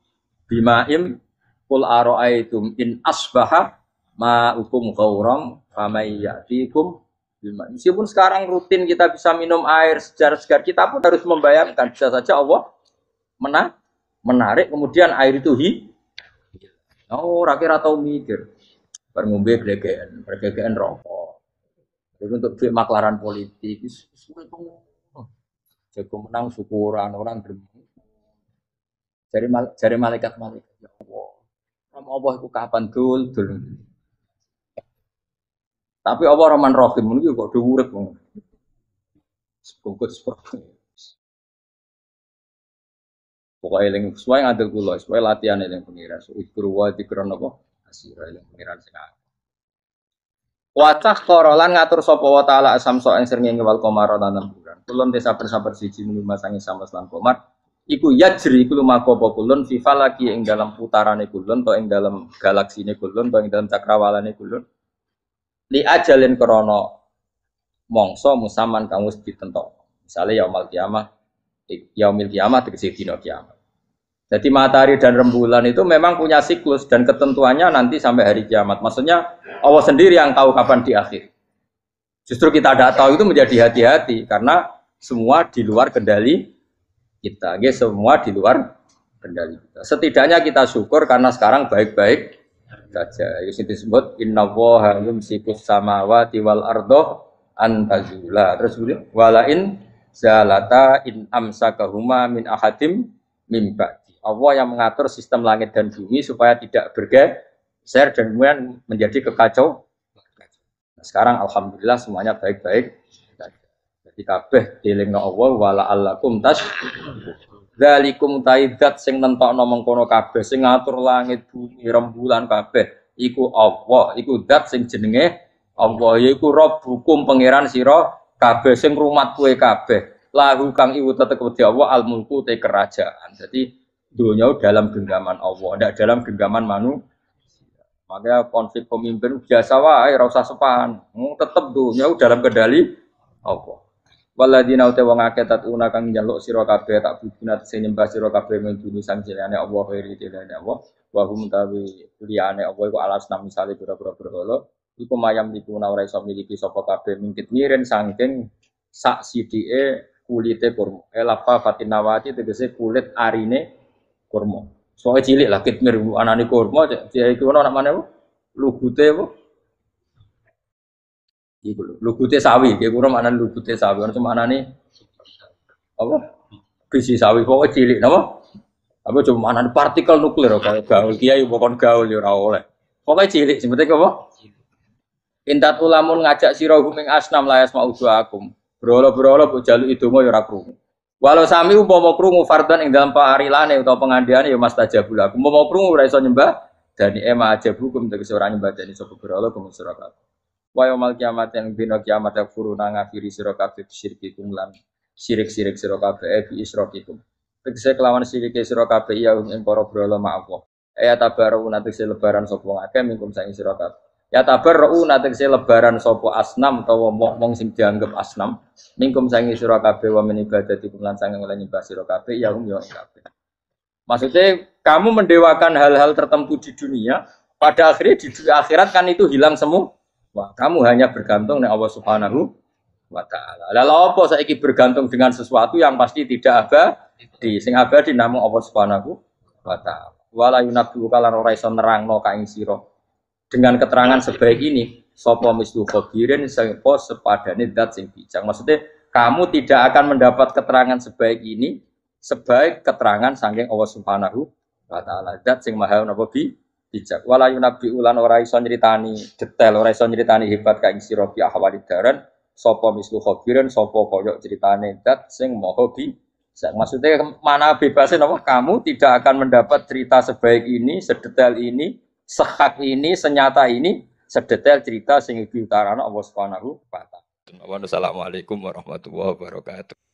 bima'im qul ara'aitum in asbaha ma'ukum ghauram fama ya'tikum bima'im. Meskipun sekarang rutin kita bisa minum air segar-segar, kita pun harus membayangkan bisa saja Allah menarik kemudian air itu oh rakyat atau mikir ngombe glegeken rokok itu untuk duit maklaran politik suwe jago menang syukuran orang gremeng jari malaikat ya Allah Allah itu kapan dul tapi Allah Rahman Rahim itu kok diurip pokoknya eling sesuai ngadil kula, sesuai latihan eling pengiran. Ikru wa dikron apa? Asira eling pengiran sing akeh. Wa takhqara lan ngatur sapa wa taala asamso ing srengenge wal qamara lan bulan. Kulun te saper-saper siji mung masangi sama lan qamar. Iku yajri iku lumaku apa kulun fi falaki ing dalam putarane kulun to ing dalam galaksine kulun to ing dalam cakrawalane kulun. Li ajalin krana mangsa musaman kang wis ditentokno. Misale yaumul kiamah tegese dina kiamat. Jadi matahari dan rembulan itu memang punya siklus dan ketentuannya nanti sampai hari kiamat. Maksudnya Allah sendiri yang tahu kapan di akhir. Justru kita tidak tahu itu menjadi hati-hati karena semua di luar kendali kita. Semua di luar kendali kita. Setidaknya kita syukur karena sekarang baik-baik saja. Itu disebut innallaha yumsikus samawati wal ardo an tazula. Terus walain zalata in amsakahuma min ahadim mim ba'di. Allah yang mengatur sistem langit dan bumi supaya tidak bergeser dan kemudian menjadi kekacau. Nah, sekarang alhamdulillah semuanya baik-baik. Jadi kabeh dilingno Allah wala allakum tas. Dzalikum taidat sing nentokno mengkono kabeh sing ngatur langit bumi rembulan kabeh iku Allah, iku zat sing jenenge Allah yaiku Rabbukum pangeran sira kabeh sing rumat kowe kabeh. Lahu kang iku tetep wedi Allah al mulku te kerajaan. Jadi dunia dalam genggaman Allah, tidak dalam genggaman manusia. Makanya konflik pemimpin biasa wae, ora usah sepan. Tetep dunia dalam kendali Allah. Waladina uta wong akeh tatuna kang njaluk sira kabeh tak bubunat sing nyembah sira kabeh menduni sang jenenge Allah khairi dilane Allah. Wa hum tawi liyane Allah iku alasna misale pira-pira berhala. Iku mayam dikuna ora iso miliki sapa kabeh mingkit miren saking sak sidike kulite kurma. Elapa fatinawati tegese kulit arine kurma. Soale cilik lah kitmir anane kurma dia iku ana namane apa? Lugute apa? Iku lho, lugute sawi, dia kurang mana lugute sawi, ana manane apa? Biji sawi pokoke cilik napa? Apa cuma manane partikel nuklir kaya gaul kiai bukan gaul ya ora oleh. Pokoke cilik sing penting apa? Intat ulamun ngajak sira guming asnam layas mauduakum. Brolo-brolo mbok jaluk idonga ya ora krungu. Walau sami umpama krungu fardhan ing dalam parilane utawa pengandiane ya mastajabul aku. Umpama krungu ora iso nyembah dani ema aja hukum tegese ora nyembah dani sapa berhala kuwi sira kabeh. Wa yaumil kiamat yang dina kiamat yakfuruna ngafiri sira kabeh syirikikum lan sirik-sirik sira kabeh bi isrokikum. Tegese kelawan sirike sira kabeh ya ing para berhala ma Allah. Ya tabaru tegese lebaran sapa ngakeh mingkum saing sira kabeh. Ya tabarru tegese lebaran sapa asnam utawa wong sing dianggep asnam mingkum sangi sira kabeh wa min ibadatikum lan sange oleh nyembah sira kabeh ya yo kabeh. Maksudnya kamu mendewakan hal-hal tertentu di dunia, pada akhirnya di akhirat kan itu hilang semua. Wah, kamu hanya bergantung dengan Allah Subhanahu wa taala. Lalu apa saiki bergantung dengan sesuatu yang pasti tidak abadi, sing abadi namung Allah Subhanahu wa taala. Wala yunabbu kalan ora iso nerangno ka ing sira dengan keterangan sebaik ini sapa mislu khabirin sapa sepadane zat sing bijak. Maksudnya kamu tidak akan mendapat keterangan sebaik ini sebaik keterangan saking Allah Subhanahu wa taala zat sing maha napa bijak. Wala yunabbi ulan ora iso nyritani detail, ora iso nyritani hebat ka ing sira bi ahwalid daran sapa mislu khabirin sapa kaya critane zat sing maha bijak. Maksudnya mana bebasnya napa kamu tidak akan mendapat cerita sebaik ini, sedetail ini, sehak ini, senyata ini, sedetail cerita sing diutarana Allah Subhanahu wa taala. Assalamualaikum warahmatullahi wabarakatuh.